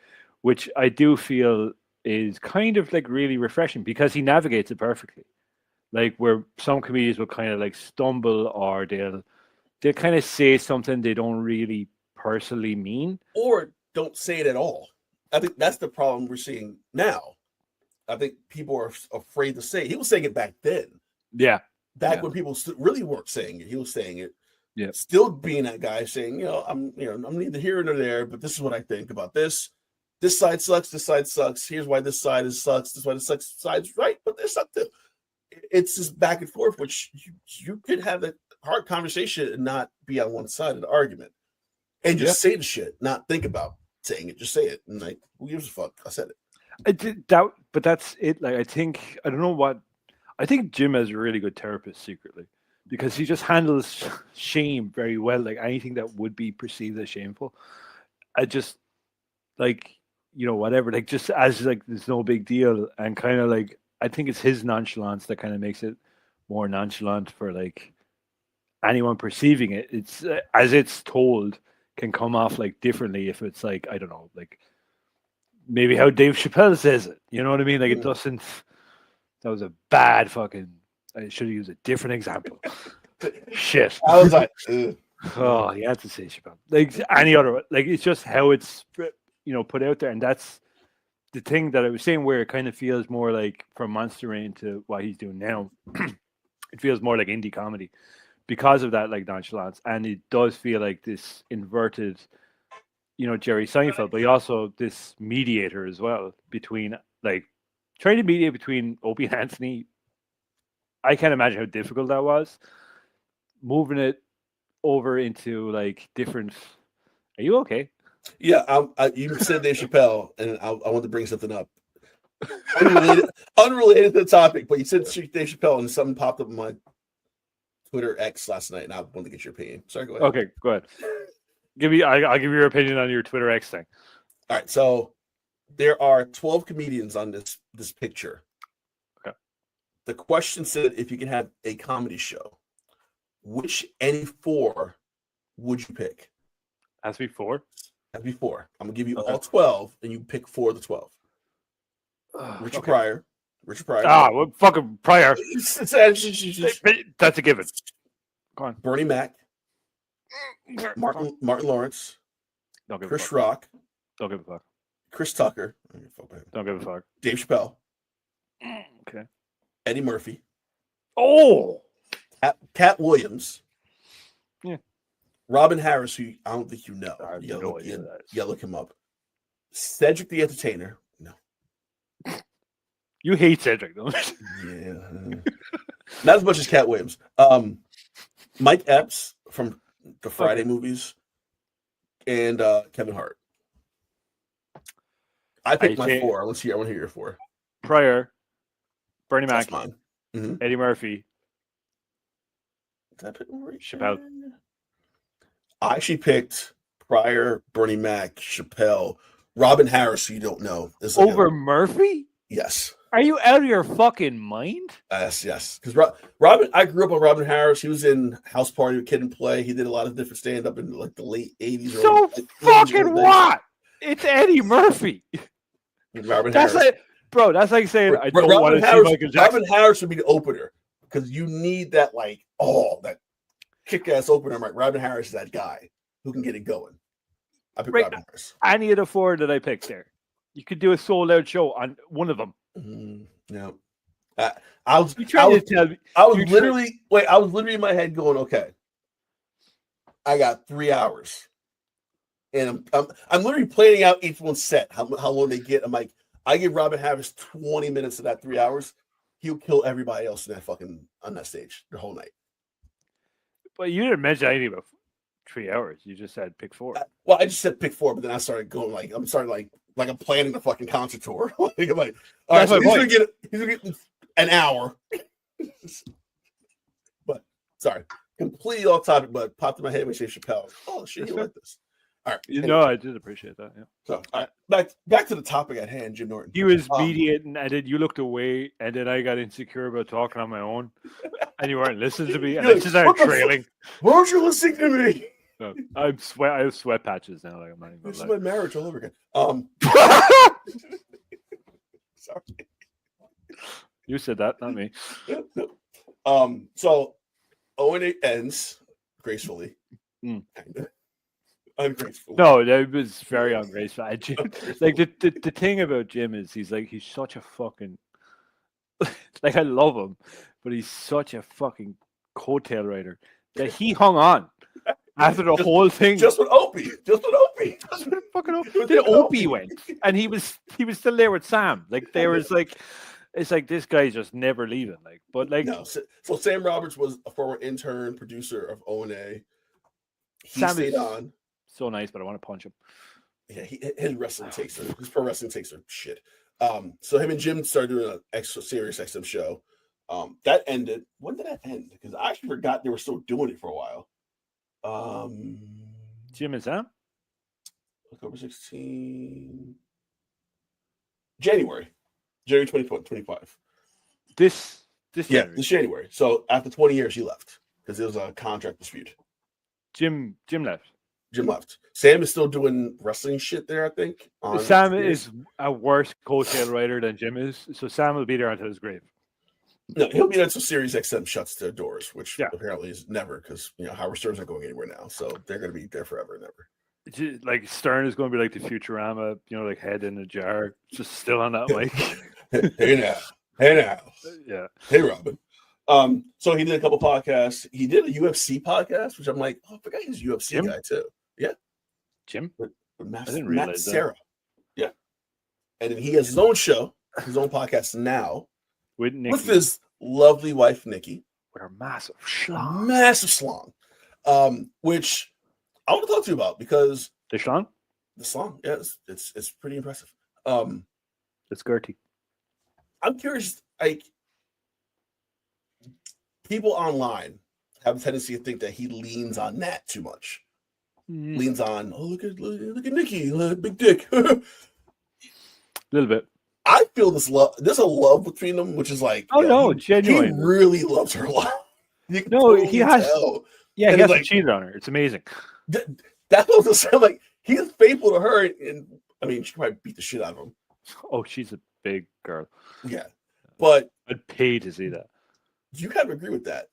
which I do feel is kind of like really refreshing because he navigates it perfectly. Like where some comedians will kind of like stumble, or they'll kind of say something they don't really personally mean, or don't say it at all. I think that's the problem we're seeing now. I think people are afraid to say it. He was saying it back then. Yeah. Back when people really weren't saying it, he was saying it. Yeah. Still being that guy saying, I'm neither here nor there, but this is what I think about this. This side sucks. This side sucks. Here's why this side sucks. This is why this side's right, but they suck too. It's just back and forth, which you could have a hard conversation and not be on one side of the argument, and just say the shit, not think about saying it. Just say it, and like, who gives a fuck? I said it. I did that, but that's it. Like, I don't know what. I think Jim has a really good therapist secretly, because he just handles shame very well. Like anything that would be perceived as shameful, I just like whatever. Like just as like there's no big deal, and kind of like I think it's his nonchalance that kind of makes it more nonchalant for like anyone perceiving it. It's as it's told can come off like differently if it's like I don't know, like maybe how Dave Chappelle says it. You know what I mean? Like it doesn't. That was a bad fucking. I should have used a different example. Shit. I was like, oh, you had to say Chappelle. Like any other. Like it's just how it's put out there, and that's the thing that I was saying where it kind of feels more like from Monster Rain to what he's doing now. It feels more like indie comedy because of that like nonchalance, and it does feel like this inverted, Jerry Seinfeld, but he also this mediator as well between like trying to mediate between Opie and Anthony. I can't imagine how difficult that was. Moving it over into like different. Are you okay? Yeah, you said Dave Chappelle, and I want to bring something up. Unrelated to the topic, but you said Dave Chappelle, and something popped up on my Twitter X last night, and I wanted to get your opinion. Sorry, go ahead. Okay, go ahead. I'll give you your opinion on your Twitter X thing. All right, so there are 12 comedians on this picture. Okay. The question said, if you can have a comedy show, which any 4 would you pick? Has to be 4? Has to be 4. I'm gonna give you all 12, and you pick 4 of the 12. Richard Pryor. Well, fucking Pryor. That's a given. Go on. Bernie Mac. Martin Lawrence. Don't give Chris a fuck. Rock. Don't give a fuck. Chris Tucker. Don't give a fuck. Dave Chappelle. Okay. Eddie Murphy. Oh. Cat Williams. Yeah. Robin Harris, who I don't think you know. I have You no idea who that is. look him up. Cedric the Entertainer. No. You hate Cedric, though. Yeah. Not as much as Cat Williams. Mike Epps from the Friday movies. And Kevin Hart. I picked my 4. I want to hear your 4. Pryor, Bernie Mac, Eddie Murphy. Did I pick Chappelle. I actually picked Pryor, Bernie Mac, Chappelle, Robin Harris, who you don't know. Over Murphy? Yes. Are you out of your fucking mind? Yes. Because Robin, I grew up on Robin Harris. He was in House Party with Kid and Play. He did a lot of different stand-up in like the late 80s. So fucking what? It's Eddie Murphy. Robin Harris. That's like saying I don't want to see Michael Jackson. Robin Harris would be the opener because you need that that kick-ass opener. Right? Robin Harris is that guy who can get it going. I picked Robin Harris. Any of the 4 that I picked there. You could do a sold-out show on one of them. No. I was literally in my head going, okay, I got 3 hours. And I'm literally planning out each one's set, how long they get. I'm like, I give Robin Harris 20 minutes of that 3 hours. He'll kill everybody else on that stage the whole night. But you didn't mention anything about 3 hours. You just said pick 4. Well, I just said pick 4, but then I started going I'm starting like I'm planning the fucking concert tour. Like, I'm like, all right, That's so my he's gonna get an hour. But sorry, completely off topic, but popped in my head when Dave Chappelle. Oh shit, you like this? All right, No, I did appreciate that. Yeah. So all right, back to the topic at hand, Jim Norton. He was mediating, and then you looked away, and then I got insecure about talking on my own, and you weren't listening to me, and I just started trailing. Why aren't you listening to me? No, I have sweat patches now. Like I'm not even. This is my marriage all over again. Sorry. You said that, not me. So O&A ends gracefully. Kind of. Ungraceful. No, that was very ungraceful. Like the thing about Jim is he's such a fucking like I love him, but he's such a fucking coattail rider that he hung on after the whole thing. Just with Opie. Fucking Opie went, and he was still there with Sam. Like there was like. It's like this guy's just never leaving. Like, but like no. So Sam Roberts was a former intern producer of O&A. He Sam stayed on. So nice, but I want to punch him. Yeah, his wrestling takes are his pro wrestling takes are shit. So him and Jim started doing an extra Sirius XM show. That ended. When did that end? Because I actually forgot they were still doing it for a while. Jim and Sam? October 16. January 2025. This January. This January. So after 20 years, he left because it was a contract dispute. Jim left. Jim left. Sam is still doing wrestling shit there, I think. Sam is a worse coattail rider than Jim is, so Sam will be there until his grave. No, he'll be there until Sirius XM shuts their doors, which apparently is never, because Howard Stern's not going anywhere now, so they're going to be there forever and ever. Like Stern is going to be like the Futurama, like head in a jar, just still on that mic. Hey now. Yeah. Hey Robin. So he did a couple podcasts. He did a UFC podcast, which I'm like, I forgot he's a UFC guy too. Yeah. Jim? With I didn't realize Matt Sarah. Yeah. And then he has his own show, his own podcast now. With Nikki. With his lovely wife, Nikki. With her massive schlong. Which I want to talk to you about because the schlong? The schlong, yeah, it's pretty impressive. It's girty. I'm curious, like people online have a tendency to think that he leans on that too much. Leans on, look at Nikki, big dick. A little bit. I feel this love. There's a love between them, which is like, genuine. He really loves her a lot. He has. Tell. Yeah, and he has cheated on her. It's amazing. That doesn't sound like he's faithful to her, and I mean, she could probably beat the shit out of him. Oh, she's a big girl. Yeah, but I'd pay to see that. Do you kind of agree with that?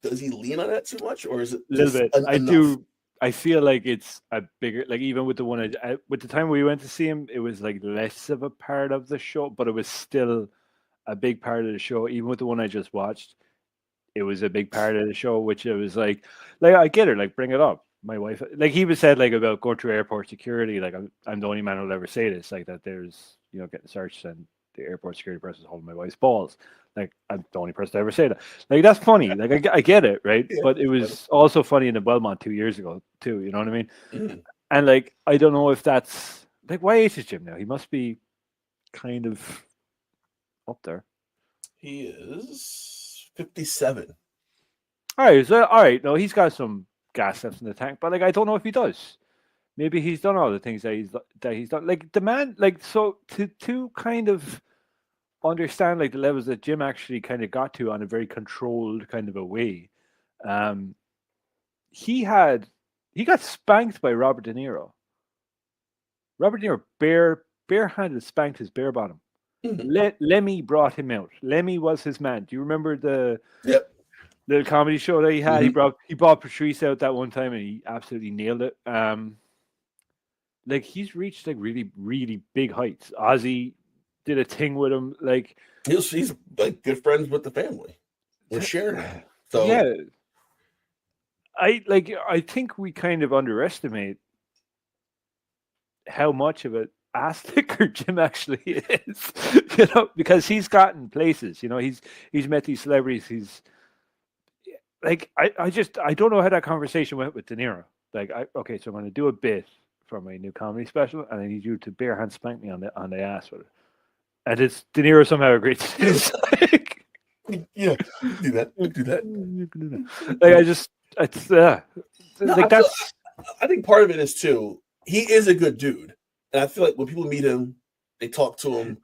Does he lean on that too much, or is it a little bit? I do. I feel like it's a bigger, like even with the one with the time we went to see him, it was like less of a part of the show, but it was still a big part of the show. Even with the one I just watched, it was a big part of the show, which it was like I get it, like bring it up. My wife, like he even said, like about going through airport security, like I'm the only man who'll ever say this, like that there's getting searched and the airport security person is holding my wife's balls. Like I'm the only person to ever say that. Like that's funny. Like I get it, right? Yeah, but it was also funny in the Belmont 2 years ago too. You know what I mean? Mm-hmm. And like I don't know if that's like why age is Jim now? He must be kind of up there. He is 57. All right, so all right. No, he's got some gas left in the tank, but like I don't know if he does. Maybe he's done all the things that he's done. Like the man, like so to kind of understand like the levels that Jim actually kind of got to on a very controlled kind of a way. He got spanked by Robert De Niro. Robert De Niro barehanded spanked his bare bottom. Mm-hmm. Lemmy brought him out. Lemmy was his man. Do you remember the little comedy show that he had? Mm-hmm. He brought Patrice out that one time and he absolutely nailed it. Like he's reached like really, really big heights. Ozzy did a thing with him. Like he's like good friends with the family. We're sharing. So yeah, I think we kind of underestimate how much of an ass licker Jim actually is. Because he's gotten places. He's met these celebrities. He's like I don't know how that conversation went with De Niro. Like so I'm going to do a bit. for my new comedy special, and I need you to bare hand spank me on the ass with it. And it's De Niro somehow agreed to this. Yeah, you can do that. You can do that. You can do that. Like it's No, like that's I think part of it is too. He is a good dude, and I feel like when people meet him, they talk to him.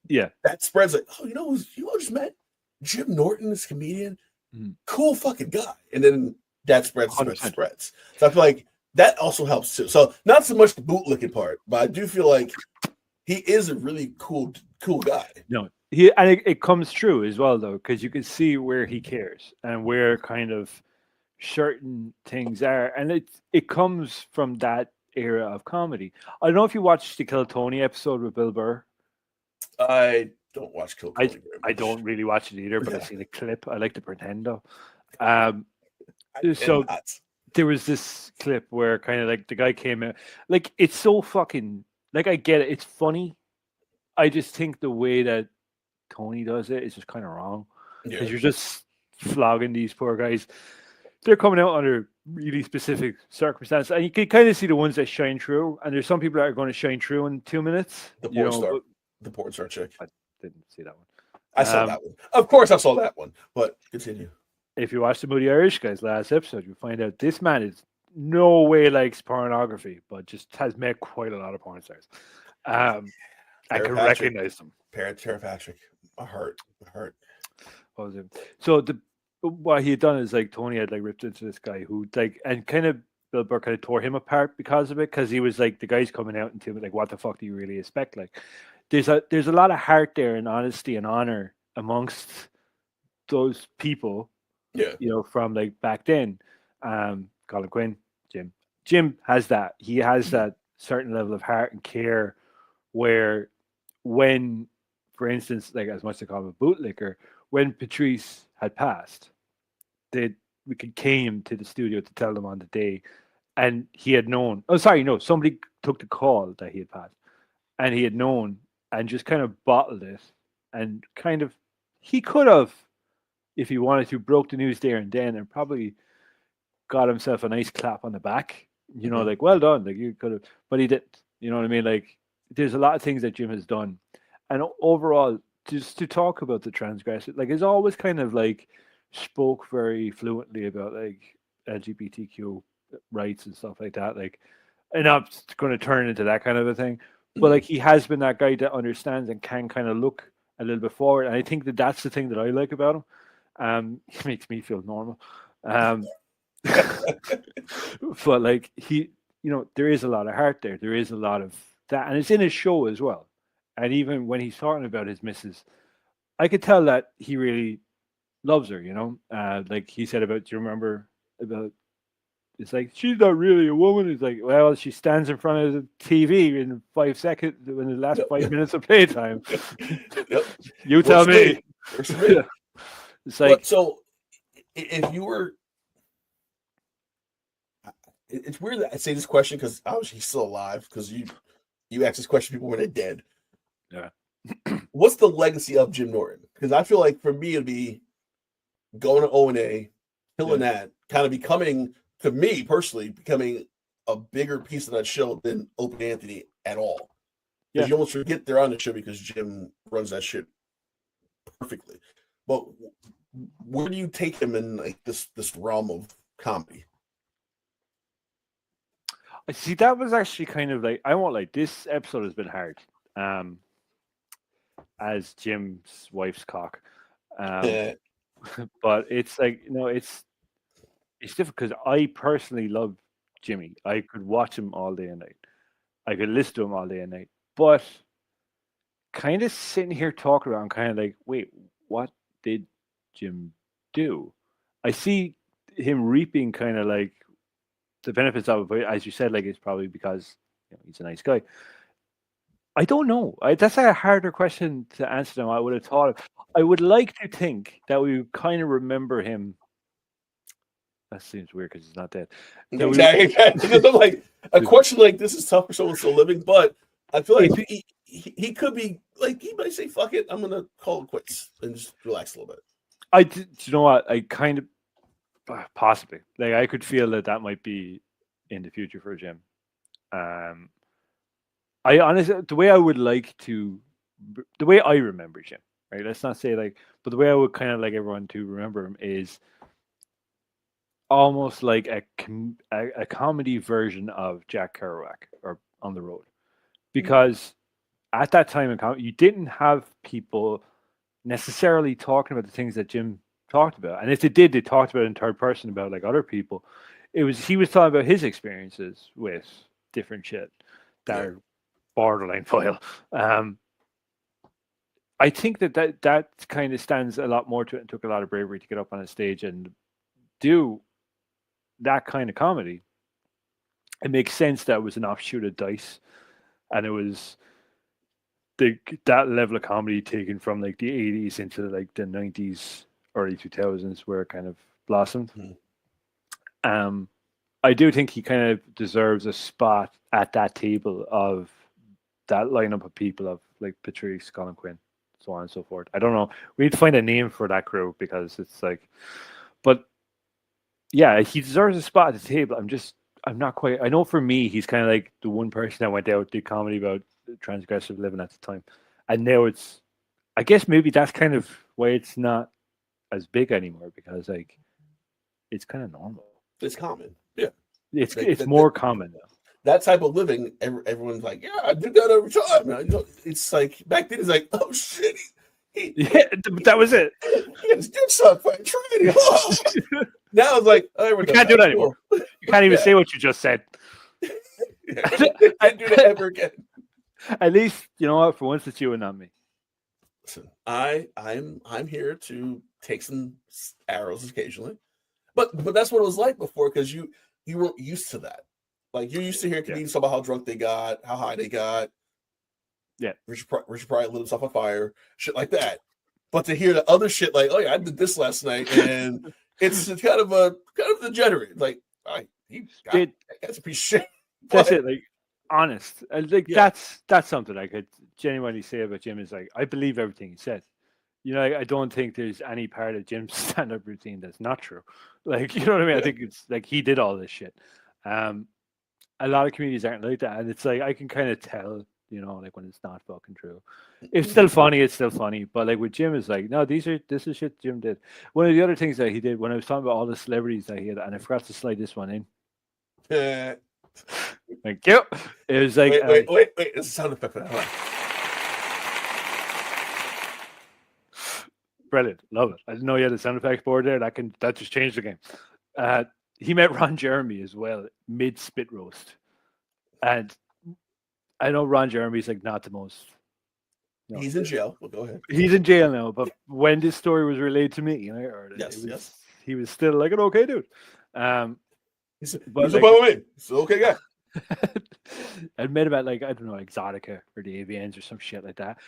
yeah. That spreads like, oh, you know, I just met Jim Norton, this comedian, cool fucking guy, and then that spreads. So I feel like that also helps too. So not so much the bootlicking part, but I do feel like he is a really cool guy. No, it comes true as well though, because you can see where he cares and where kind of certain things are, and it comes from that era of comedy. I don't know if you watched the Kill Tony episode with Bill Burr. I don't watch Kill Tony very much. I don't really watch it either, but I've seen a clip. I like to pretend though. So there was this clip where kind of like the guy came out, like it's so fucking like I get it, it's funny. I just think the way that Tony does it is just kind of wrong because you're just flogging these poor guys. They're coming out under really specific circumstances, and you can kind of see the ones that shine through. And there's some people that are going to shine through in 2 minutes. The porn star chick. I didn't see that one. I saw that one. Of course, I saw that one. But continue. If you watch the Moody Irish Guys last episode, you'll find out this man is no way likes pornography, but just has met quite a lot of porn stars. I can recognize them. Tara Patrick. My heart. What was it? So what he had done is like Tony had like ripped into this guy who like, and kind of Bill Burr kind of tore him apart because of it, because he was like, the guy's coming out and like, what the fuck do you really expect? Like there's a lot of heart there and honesty and honor amongst those people, from like back then. Colin Quinn, Jim has that. He has that certain level of heart and care where when, for instance, like as much as they call him a bootlicker, when Patrice had passed, we came to the studio to tell them on the day, and he had known. Oh, sorry, no, somebody took the call that he had passed, and he had known, and just kind of bottled it, and kind of he could have, if he wanted to, broke the news there and then, and probably got himself a nice clap on the back. Like well done, like you could have, but he didn't. You know what I mean? Like there's a lot of things that Jim has done, and overall, just to talk about the transgressor, like it's always kind of like spoke very fluently about like LGBTQ rights and stuff like that. Like, and I'm going to turn into that kind of a thing, but like he has been that guy that understands and can kind of look a little bit forward. And I think that's the thing that I like about him. It makes me feel normal. But like he, there is a lot of heart there. There is a lot of that, and it's in his show as well. And even when he's talking about his missus, I could tell that he really loves her, like he said do you remember about, it's like, she's not really a woman. It's like, well, she stands in front of the TV in 5 seconds in the last 5 minutes of playtime. You tell me. It's like, so if you were, it's weird that I say this question because obviously he's still alive, because you ask this question people when they're dead. Yeah. What's the legacy of Jim Norton? Because I feel like for me it'd be going to O&A, killing that, kind of becoming, to me personally, becoming a bigger piece of that show than Opie and Anthony at all. Because you almost forget they're on the show because Jim runs that shit perfectly. But where do you take him in like this realm of comedy? I see, that was actually kind of like, I won't like, this episode has been hard. As Jim's wife's cock. But it's like, it's difficult because I personally love Jimmy. I could watch him all day and night. I could listen to him all day and night. But kind of sitting here talking around, kind of like, wait, what did Jim do? I see him reaping kind of like the benefits of it, but as you said, like it's probably because he's a nice guy. I don't know. That's a harder question to answer than I would have thought of. I would like to think that we would kind of remember him. That seems weird because he's not dead. Exactly. Like a question like this is tough for someone still living, but I feel like he could be like, he might say, "Fuck it, I'm gonna call it quits and just relax a little bit." You know what? I kind of possibly like I could feel that might be in the future for Jim. I honestly, the way I remember Jim, right? Let's not say like, but the way I would kind of like everyone to remember him is almost like a comedy version of Jack Kerouac or On the Road, because at that time in comedy, you didn't have people necessarily talking about the things that Jim talked about, and if they did, they talked about it in third person about like other people. He was talking about his experiences with different shit that Yeah. are borderline foil. I think that kind of stands a lot more to it and took a lot of bravery to get up on a stage and do that kind of comedy. It makes sense that it was an offshoot of Dice, and it was that level of comedy taken from like the 80s into like the 90s, early 2000s, where it kind of blossomed. Mhm. I do think he kind of deserves a spot at that table of that lineup of people of like Patrice, Colin Quinn, so on and so forth. I don't know. We need to find a name for that crew because it's like, but yeah, he deserves a spot at the table. I'm not quite. I know for me, he's kind of like the one person that went out did comedy about transgressive living at the time, and now it's. I guess maybe that's kind of why it's not as big anymore because like it's kind of normal. It's common. Yeah. It's more common now. That type of living, everyone's like, yeah, I did that every time. You know, it's like back then. It's like, oh shit, Yeah, that was it. he got his dick sucked by a tranny. Oh. Now it's like, oh, You can't do that anymore. You can't even say what you just said. Yeah, can't do that ever again. At least you know what. For once, it's you and not me. Listen, I'm here to take some arrows occasionally, but that's what it was like before because you weren't used to that. Like you're used to hearing comedians talk about how drunk they got, how high they got. Yeah, Richard Pryor lit himself on fire, shit like that. But to hear the other shit, like, oh yeah, I did this last night, and it's kind of degenerate. Like, that's a piece of shit. That's it. Like honest, like Yeah. that's something I could genuinely say about Jim is like I believe everything he said. You know, I don't think there's any part of Jim's stand-up routine that's not true. Like, you know what I mean? I think it's like he did all this shit. A lot of comedians aren't like that, and it's like I can kind of tell, you know, like when it's not fucking true. It's still funny, it's still funny, but like with Jim, it's like no, this is shit Jim did. One of the other things that he did when I was talking about all the celebrities that he had, and I forgot to slide this one in. Thank you. It was like wait. It's a sound effect for that. Brilliant, love it. I didn't know you had a sound effects board there. That just changed the game. He met Ron Jeremy as well mid spit roast, and I know Ron Jeremy's like not the most. You know, he's in jail. Well, go ahead. He's in jail now, but when this story was relayed to me, you know, yes, he was still like an okay dude. He's an okay guy. I met about like I don't know Exotica or the AVNs or some shit like that.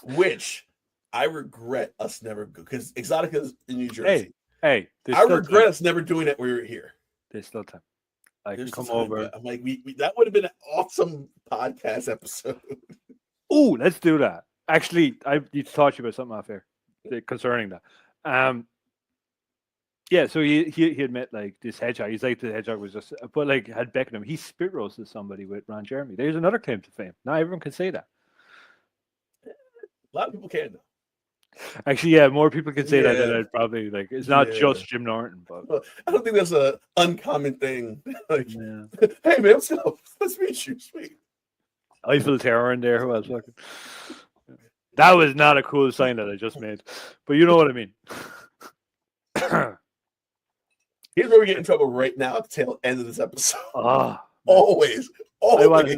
Which I regret us never because Exotica is in New Jersey. Hey, I regret us never doing it when we were here. There's still time. I can come over. I'm like, we that would have been an awesome podcast episode. Oh, let's do that. Actually, I need to talk to you about something off here concerning that. Yeah, so he had met like this hedgehog. He's like the hedgehog was just, but like had Beckham. He spit roasted somebody with Ron Jeremy. There's another claim to fame. Not everyone can say that. A lot of people can. Actually, yeah, more people can say that than I'd probably like. It's not just Jim Norton, but I don't think that's an uncommon thing. Like, hey man, let's meet you. Sweet. Eiffel Tower in there. Who else? That was not a cool sign that I just made, but you know what I mean. Here's where we get in trouble right now at the tail end of this episode. Always. I want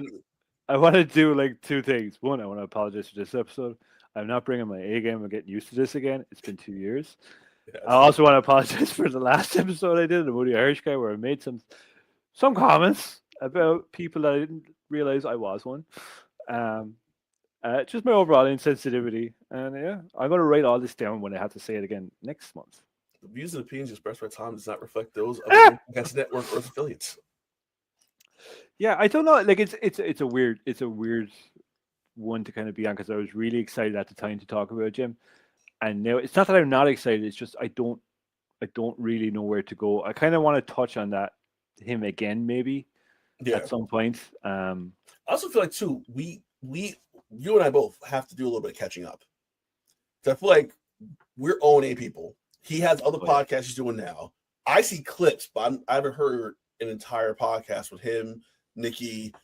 to do like two things. One, I want to apologize for this episode. I'm not bringing my A game. I'm getting used to this again. It's been 2 years. Yes. I also want to apologize for the last episode I did, the Woody Irish guy, where I made some comments about people that I didn't realize I was one. Just my overall insensitivity. And yeah, I'm going to write all this down when I have to say it again next month. The views and opinions expressed by Tom does not reflect those of the Podcast Network or its affiliates. Yeah, I don't know. Like it's a weird one to kind of be on because I was really excited at the time to talk about Jim, and now it's not that I'm not excited. It's just I don't really know where to go. I kind of want to touch on him again maybe, Yeah. at some point. I also feel like too, you and I both have to do a little bit of catching up. So I feel like we're O&A people. He has other podcasts he's doing now. I see clips, but I haven't heard an entire podcast with him, Nikki,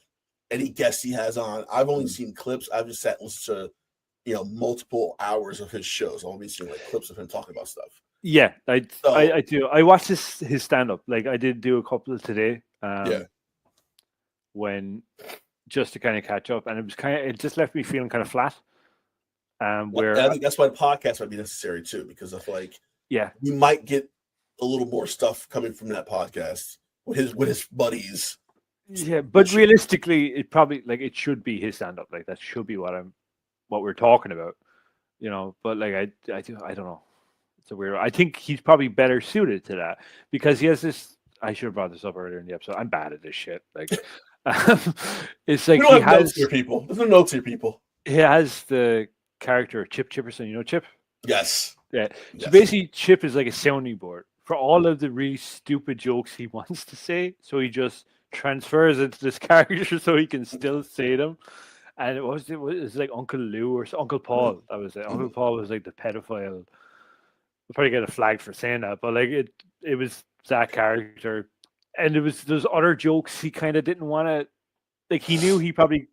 any guests he has on. I've only seen clips. I've just sat and listened to, multiple hours of his shows. I've only seen like clips of him talking about stuff. Yeah, I do. I watched his stand up. Like I did do a couple today. When just to kind of catch up, and it just left me feeling kind of flat. Where I think that's why the podcast might be necessary too, because I feel like we might get a little more stuff coming from that podcast with his buddies. Yeah, but realistically, it probably it should be his stand up. Like that should be what we're talking about, But like I don't know. It's a weird. I think he's probably better suited to that because he has this. I should have brought this up earlier in the episode. I'm bad at this shit. Like, it's like he has notes here, people. There's no notes here, people. He has the character Chip Chipperson. You know Chip? Yes. Yeah. So basically, Chip is like a sounding board for all of the really stupid jokes he wants to say. So he just transfers into this character so he can still say them. And it was like Uncle Lou or Uncle Paul. That was it. Uncle Paul was like the pedophile. We'll probably get a flag for saying that, but like it was that character, and there's other jokes he kind of didn't want to. Like he knew he probably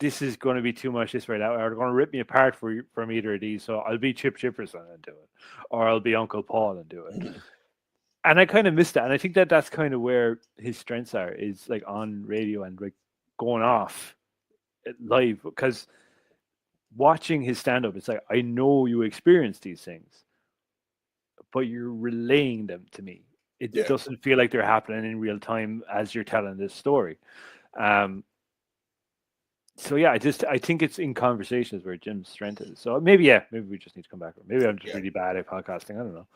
this is going to be too much this right now, or they're going to rip me apart from either of these. So I'll be Chip Chipperson and do it, or I'll be Uncle Paul and do it. And I kind of missed that, and I think that's kind of where his strengths are, is like on radio and like going off live, because watching his stand up, it's like I know you experience these things, but you're relaying them to me. It doesn't feel like they're happening in real time as you're telling this story. So yeah, I think it's in conversations where Jim's strength is. So maybe we just need to come back. Maybe I'm just really bad at podcasting. I don't know.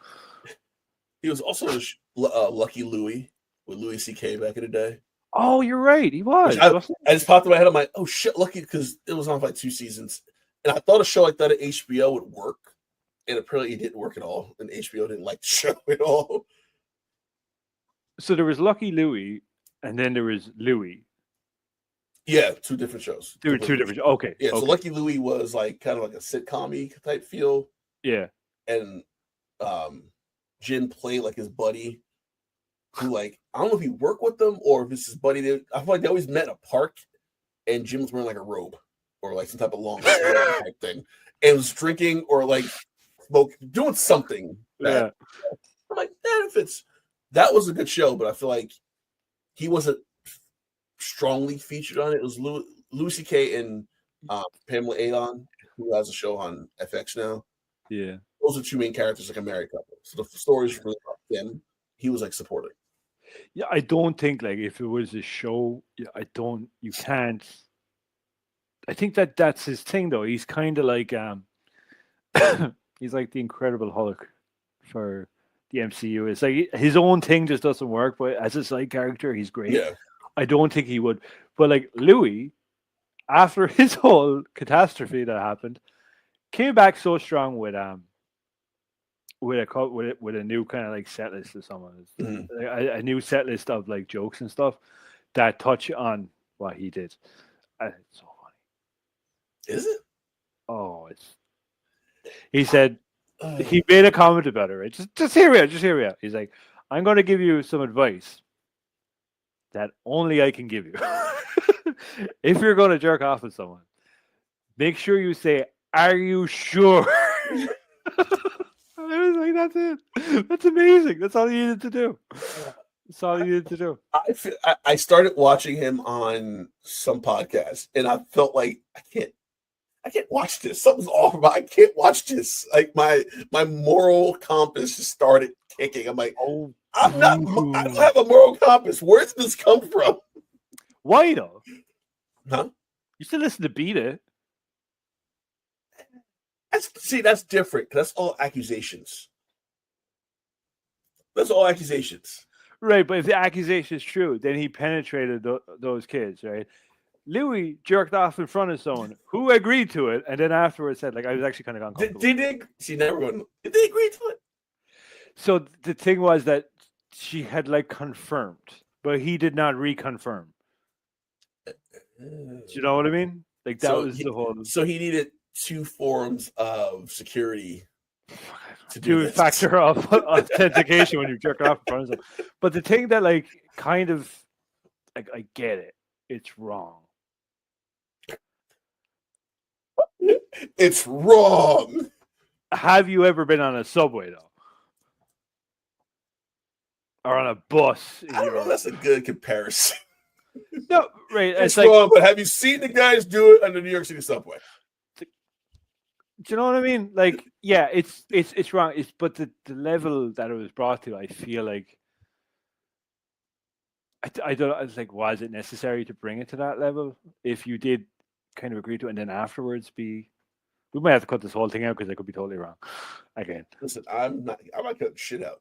He was also Lucky Louie with Louis C.K. back in the day. Oh, you're right. He was. I just popped in my head. I'm like, oh shit, Lucky, because it was on for like 2 seasons, and I thought a show like that at HBO would work, and apparently it didn't work at all. And HBO didn't like the show at all. So there was Lucky Louie, and then there was Louie. Yeah, 2 different shows. Two different. Okay. Yeah, okay. So Lucky Louie was like kind of like a sitcom-y type feel. Yeah. And Jim played like his buddy, who like I don't know if he worked with them or if it's his buddy. I feel like they always met in a park, and Jim was wearing like a robe or like some type of long type thing, and was drinking or like doing something. I'm like, that was a good show, but I feel like he wasn't strongly featured on it. It was Louis C.K. and Pamela Adon, who has a show on FX now. Yeah. Those are 2 main characters, like a married couple. So the stories really about them. He was like supporting. Yeah, I don't think like if it was a show, you can't. I think that's his thing though. He's kind of like he's like the Incredible Hulk for the MCU. It's like his own thing just doesn't work, but as a side character, he's great. Yeah. I don't think he would. But like Louis, after his whole catastrophe that happened, came back so strong with a new kind of like set list of someone, a new set list of like jokes and stuff that touch on what he did. It's so funny. Is it? Oh, he said he made a comment about it, right? Just hear me out. He's like, I'm going to give you some advice that only I can give you. If you're going to jerk off with someone, make sure you say, "Are you sure?" I was like, that's it. That's amazing. That's all he needed to do. That's all he needed to do. I started watching him on some podcast, and I felt like I can't watch this. Something's off about. I can't watch this. Like my moral compass just started kicking. I'm like, I don't have a moral compass. Where does this come from? Why though? Huh? You still listen to Beat It. That's different. That's all accusations. That's all accusations. Right, but if the accusation is true, then he penetrated those kids, right? Louis jerked off in front of someone who agreed to it, and then afterwards said, like, I was actually kind of uncomfortable. Did they agree to it? So the thing was that she had, like, confirmed, but he did not reconfirm. Do you know what I mean? Like that was the whole. So he needed 2 forms of security to do To this. factor of authentication when you jerk off in front of them. But the thing that like kind of like I get it. It's wrong. It's wrong. Have you ever been on a subway though? Or on a bus? I don't know. That's a good comparison. No, right. It's like, wrong, but have you seen the guys do it on the New York City subway? Do you know what I mean? Like, yeah, it's wrong. But the level that it was brought to, I feel like I don't. I was like, was it necessary to bring it to that level? If you did kind of agree to it, and then afterwards we might have to cut this whole thing out because I could be totally wrong. Again, listen, I'm not cutting shit out.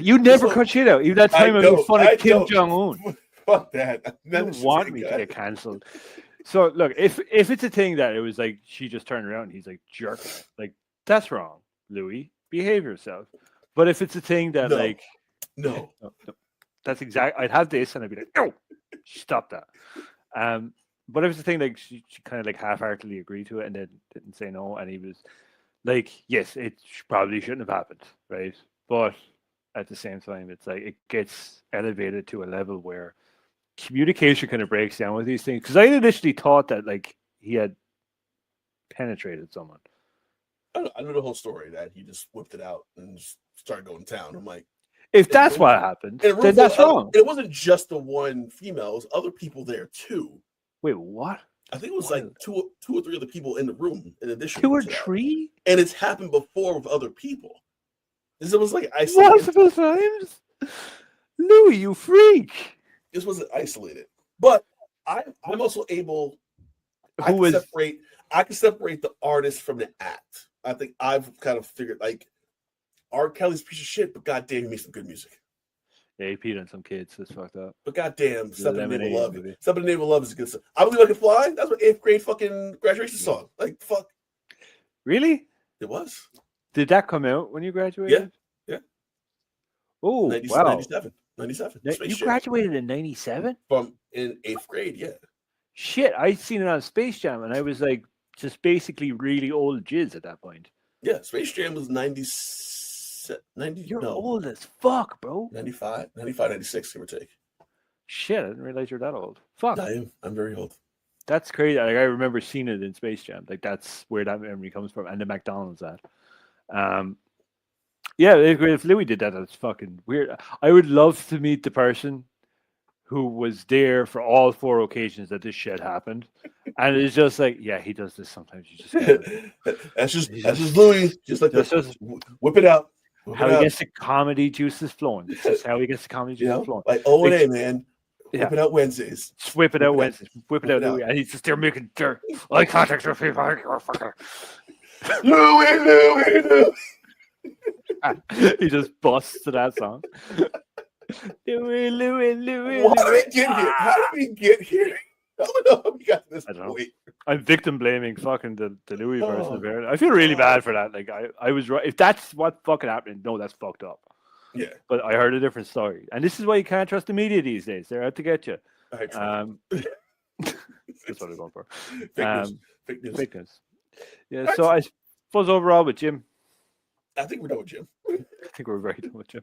You never cut shit out. Even that time I made fun of Kim Jong Un. Fuck that. You want me to get cancelled. So look, if it's a thing that it was like she just turned around and he's like jerk, like that's wrong, Louis. Behave yourself. But if it's a thing that no, that's exact. I'd have this and I'd be like, no, stop that. But if it's a thing like she kind of like half-heartedly agreed to it and then didn't say no, and he was like, yes, it probably shouldn't have happened, right? But at the same time, it's like it gets elevated to a level where communication kind of breaks down with these things. Because I initially thought that like he had penetrated someone. I know the whole story that he just whipped it out and just started going to town. I'm like, if that's what happened, then that's wrong. It wasn't just the one female; it was other people there too. Wait, what? I think it was like two or three other people in the room in addition. 2 or 3, and it's happened before with other people. It was like isolated. Multiple times, Louis, you freak. This wasn't isolated, but I'm also able. I can separate the artist from the act. I think I've kind of figured like R. Kelly's a piece of shit, but goddamn, he makes some good music. Yeah, he peed on some kids. That's fucked up. But goddamn, Something in the Name of Love. Something in the Name of Love is good stuff. I Believe I Can Fly. That's what 8th grade fucking graduation song. Like fuck. Really? It was. Did that come out when you graduated? Yeah. Oh, 97. 97. You graduated in 97? From in 8th grade, yeah. Shit, I seen it on Space Jam, and I was like, just basically really old jizz at that point. Yeah, Space Jam was 90. You're old as fuck, bro. 95, 96, give or take. Shit, I didn't realize you're that old. Fuck. I'm very old. That's crazy. Like I remember seeing it in Space Jam. Like that's where that memory comes from, and the McDonald's at. Yeah, if Louis did that, that's fucking weird. I would love to meet the person who was there for all 4 occasions that this shit happened, and it's just like, yeah, he does this sometimes. You just that's just Louis. Just like this. Just whip it out. How he gets the comedy juices flowing. It's just how he gets the comedy juices flowing. Like O&A, man. Whip it out Wednesdays. Whip it out Wednesdays. Whip it out Louis. And he's just there making dirt. Eye contact with people. Louis. He just busts to that song. Louis. How did we get here? I don't know how we got to this point. I'm victim blaming fucking the Louis version of it. I feel really bad for that. Like I was right. If that's what fucking happened, no, that's fucked up. Yeah. But I heard a different story. And this is why you can't trust the media these days. They're out to get you. That's what I'm going for. Fake news. Yeah, so I suppose overall with Jim. I think we're done with Jim. I think we're very done with Jim.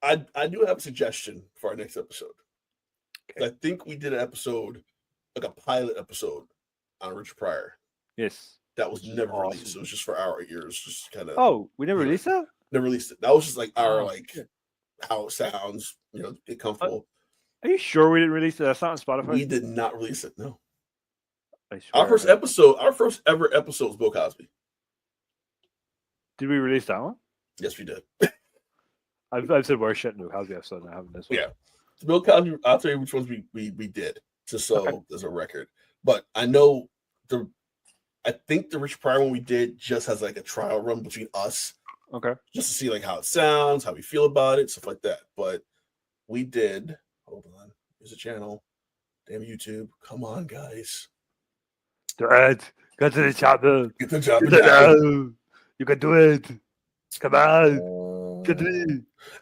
I do have a suggestion for our next episode. Okay. I think we did an episode, like a pilot episode on Rich Pryor. Yes. That was never released. It was just for our ears. Just kind of. Oh, we never released that? Never released it. That was just like our how it sounds, get comfortable. Are you sure we didn't release it? That's not on Spotify? We did not release it, no. Our first ever episode was Bill Cosby. Did we release that one? Yes, we did. I've said worse shit in Bill Cosby episode and I haven't this one. Yeah. Bill Cosby, I'll tell you which ones we did, just so there's a record. But I know I think the Rich Pryor one we did just has like a trial run between us. Okay. Just to see like how it sounds, how we feel about it, stuff like that. But we did. Hold on. Here's a channel. Damn YouTube. Come on, guys. Get to the chopper. Get the job done. You can do it. Come on.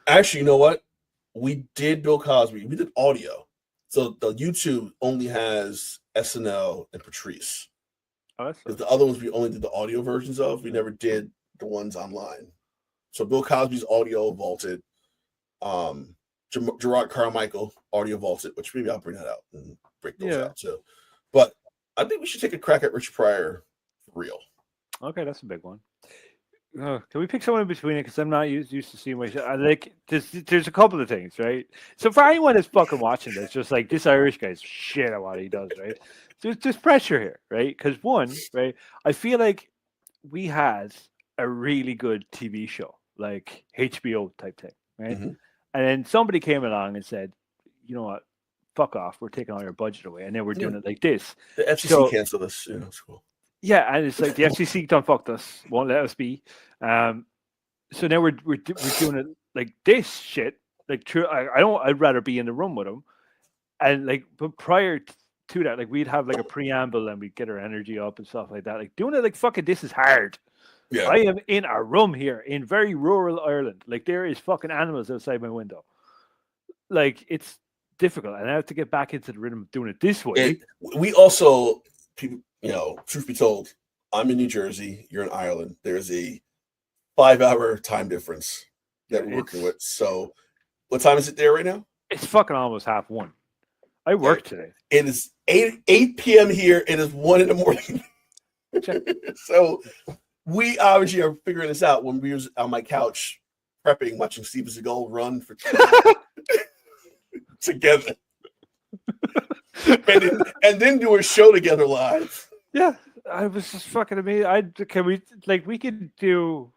Actually, you know what? We did Bill Cosby. We did audio. So the YouTube only has SNL and Patrice. Oh, Because the other ones we only did the audio versions of. We never did the ones online. So Bill Cosby's audio vaulted. Gerard Carmichael audio vaulted, which maybe I'll bring that out and break those out too. But I think we should take a crack at Rich Pryor for real. Okay, that's a big one. Can we pick someone in between it? Because I'm not used to seeing my show. I like there's a couple of things, right? So for anyone that's fucking watching this, just like this Irish guy's shit at what he does, right? There's pressure here, right? Because one, right, I feel like we had a really good TV show, like HBO type thing, right? Mm-hmm. And then somebody came along and said, you know what, fuck off, we're taking all your budget away, and then we're doing it like this. The FCC canceled us, it's cool. Yeah, and it's like the FCC done fucked us, won't let us be. So now we're doing it like this shit. Like, true, I'd rather be in the room with them. And like, but prior to that, like we'd have like a preamble and we'd get our energy up and stuff like that. Like doing it like fucking this is hard. Yeah. I am in a room here in very rural Ireland. Like there is fucking animals outside my window. Like it's difficult, and I have to get back into the rhythm of doing it this way. And we also, people, truth be told, I'm in New Jersey. You're in Ireland. There's a 5-hour time difference that we're working with. So, what time is it there right now? It's fucking almost 1:30. I work today. It is 8 p.m. here. It is 1 in the morning. So, we obviously are figuring this out when we was on my couch prepping, watching Steven Seagal run for together, and then do a show together live. Yeah, I was just fucking amazed. We could do.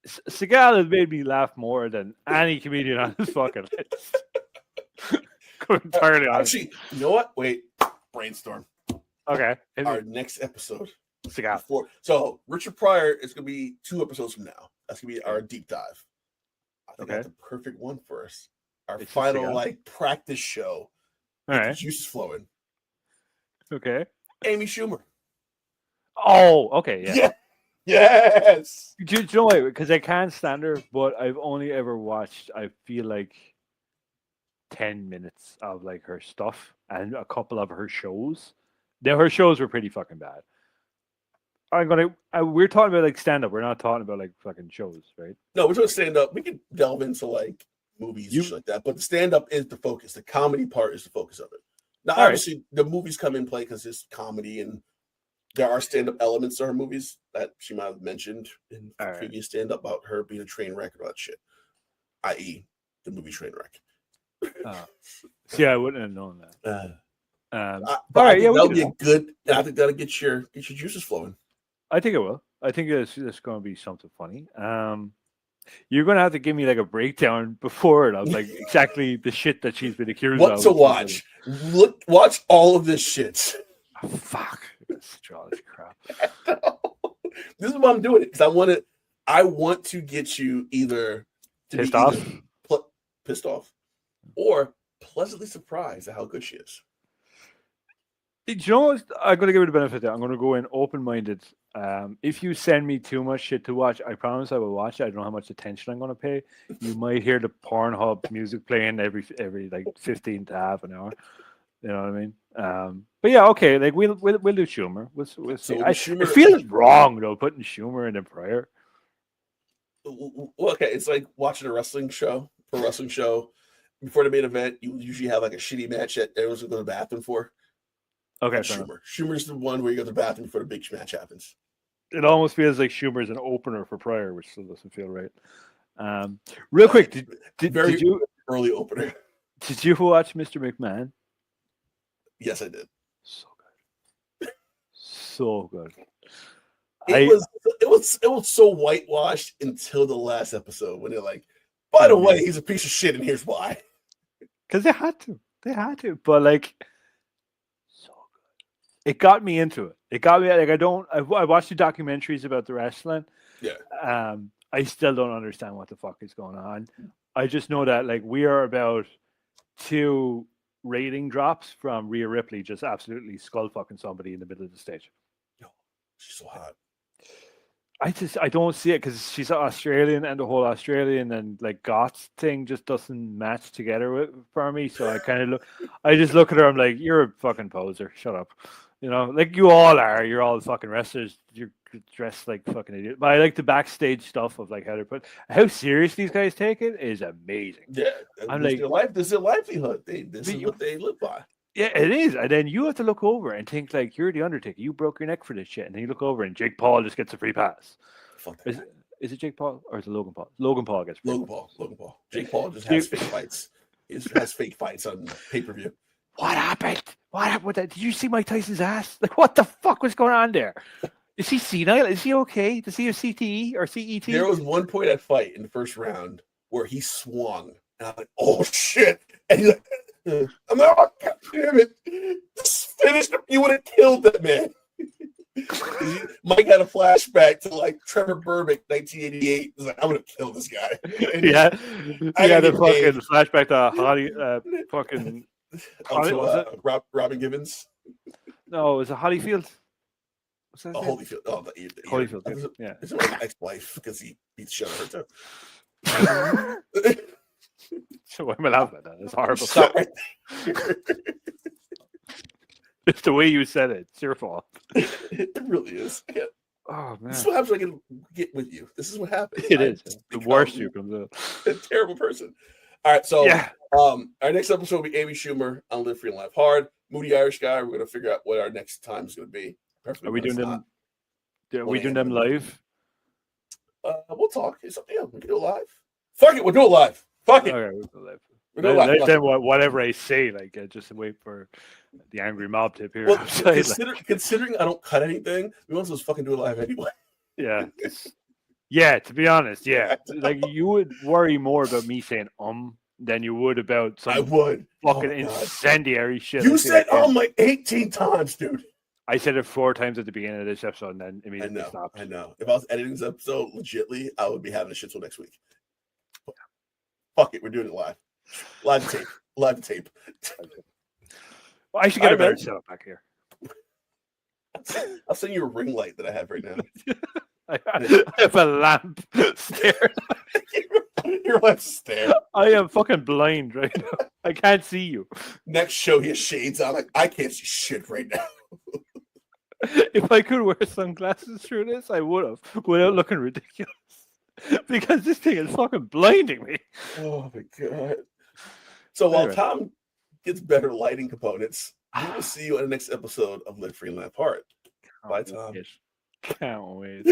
Seagal has made me laugh more than any comedian on this fucking list. Entirely honest. Actually, you know what? Wait, brainstorm. Okay, our next episode. Seagal. So Richard Pryor is going to be 2 episodes from now. That's going to be our deep dive. I think that's the perfect one for us. Our final practice show. All right, the juice is flowing. Okay. Amy Schumer. Oh, okay, yeah. Yes. Do you know why? Because I can't stand her, but I've only ever watched, I feel like, 10 minutes of like her stuff and a couple of her shows. Now her shows were pretty fucking bad. We're talking about like stand up. We're not talking about like fucking shows, right? No, we're talking stand up. We could delve into like movies and shit like that, but the stand up is the focus. The comedy part is the focus of it. Now, obviously, the movies come in play because it's comedy and there are stand up elements to her movies that she might have mentioned in previous stand up about her being a train wreck and all that shit, i.e., the movie Trainwreck. See, I wouldn't have known that. But I think that'll be a good. I think that'll get your juices flowing. I think it will. I think it's going to be something funny. You're going to have to give me like a breakdown before it of like exactly the shit that she's been accused of. What to watch? Watch all of this shit. Oh, fuck. That's all this crap. This is why I'm doing it because I want to get you either to pissed be off, pissed off, or pleasantly surprised at how good she is. Do you know what? I'm going to give it the benefit that I'm going to go in open-minded. If you send me too much shit to watch, I promise I will watch it. I don't know how much attention I'm going to pay. You might hear the Pornhub music playing every like 15 to half an hour. You know what I mean? But yeah, okay. Like we'll do Schumer. We'll see. It feels wrong though putting Schumer in the Pryor. Well, okay, it's like watching a wrestling show. Before the main event, you usually have like a shitty match that everyone's going to go to the bathroom for. Okay, Schumer's the one where you go to the bathroom before the big match happens. It almost feels like Schumer's an opener for Pryor, which still doesn't feel right. Real quick, did you early opener? Did you watch Mr. McMahon? Yes, I did. So good, so good. It was so whitewashed until the last episode when they're like, by the way, he's a piece of shit, and here's why. Because they had to, but like. It got me into it. It got me like I watched the documentaries about the wrestling. Yeah. I still don't understand what the fuck is going on. I just know that like we are about 2 rating drops from Rhea Ripley just absolutely skull fucking somebody in the middle of the stage. Yo, she's so hot. I don't see it because she's Australian, and the whole Australian and like goth thing just doesn't match together for me. So I just look at her. I'm like, you're a fucking poser. Shut up. You know, like you all are. You're all fucking wrestlers. You're dressed like fucking idiot. But I like the backstage stuff of like how serious these guys take it is amazing. Yeah, I'm this like, their life. This is their livelihood. This is what they live by. yeah, it is. And then you have to look over and think like you're the Undertaker. You broke your neck for this shit. And then you look over and Jake Paul just gets a free pass. Fuck that. Is it Jake Paul or is it Logan Paul? Logan Paul gets free Logan Paul. Jake Paul just has fake fights. He just has fake fights on pay-per-view. What happened? What happened with that? Did you see Mike Tyson's ass? Like, what the fuck was going on there? Is he senile? Is he okay? Does he have CTE or CET? There was one point at fight in the first round where he swung. And I'm like, oh shit. And he's like, I'm like, oh, God damn it. Just finished him. You would have killed that man. Mike had a flashback to like Trevor Burbick, 1988. He's like, I'm going to kill this guy. And yeah. The fucking flashback to Holly, fucking. Robin Givens. No, it was a Holyfield. What's that? Holyfield. Oh, the Holyfield. Yeah. It's my ex-wife because he beat the shit out of her too. So why am I laughing at that? It's horrible. Sorry. It's the way you said it. It's your fault. It really is. Yeah. Oh man. This is what happens when I get with you. This is what happens. It is. The worst you comes out. A terrible person. All right, so yeah. Our next episode will be Amy Schumer on Live Free and Laugh Hard. Moody Irish Guy. We're gonna figure out what our next time is gonna be. Are we doing them? Are we doing them live? We'll talk. It's up to you. We can do it live. Fuck it, we'll do it live. Fuck it. Okay, we'll do it live. Then whatever I say, like just wait for the angry mob to appear. Well, considering I don't cut anything, we want to just fucking do it live anyway. Yeah. Yeah, to be honest, yeah. Like you would worry more about me saying than you would about some fucking incendiary shit. You said like 18 times, dude. I said it 4 times at the beginning of this episode and then immediately stopped. I know. If I was editing this episode legitly, I would be having a shit till next week. But fuck it, we're doing it live. Live tape. Well, I should get a better setup back here. I'll send you a ring light that I have right now. I have a lamp stare. Your lamp's stare. I am fucking blind right now. I can't see you. Next show, he has shades on. Like, I can't see shit right now. If I could wear sunglasses through this, I would have without looking ridiculous. Because this thing is fucking blinding me. Oh my god. So while Tom gets better lighting components, we will see you in the next episode of Live Free and Laugh Hard. Bye, Tom. Can't wait.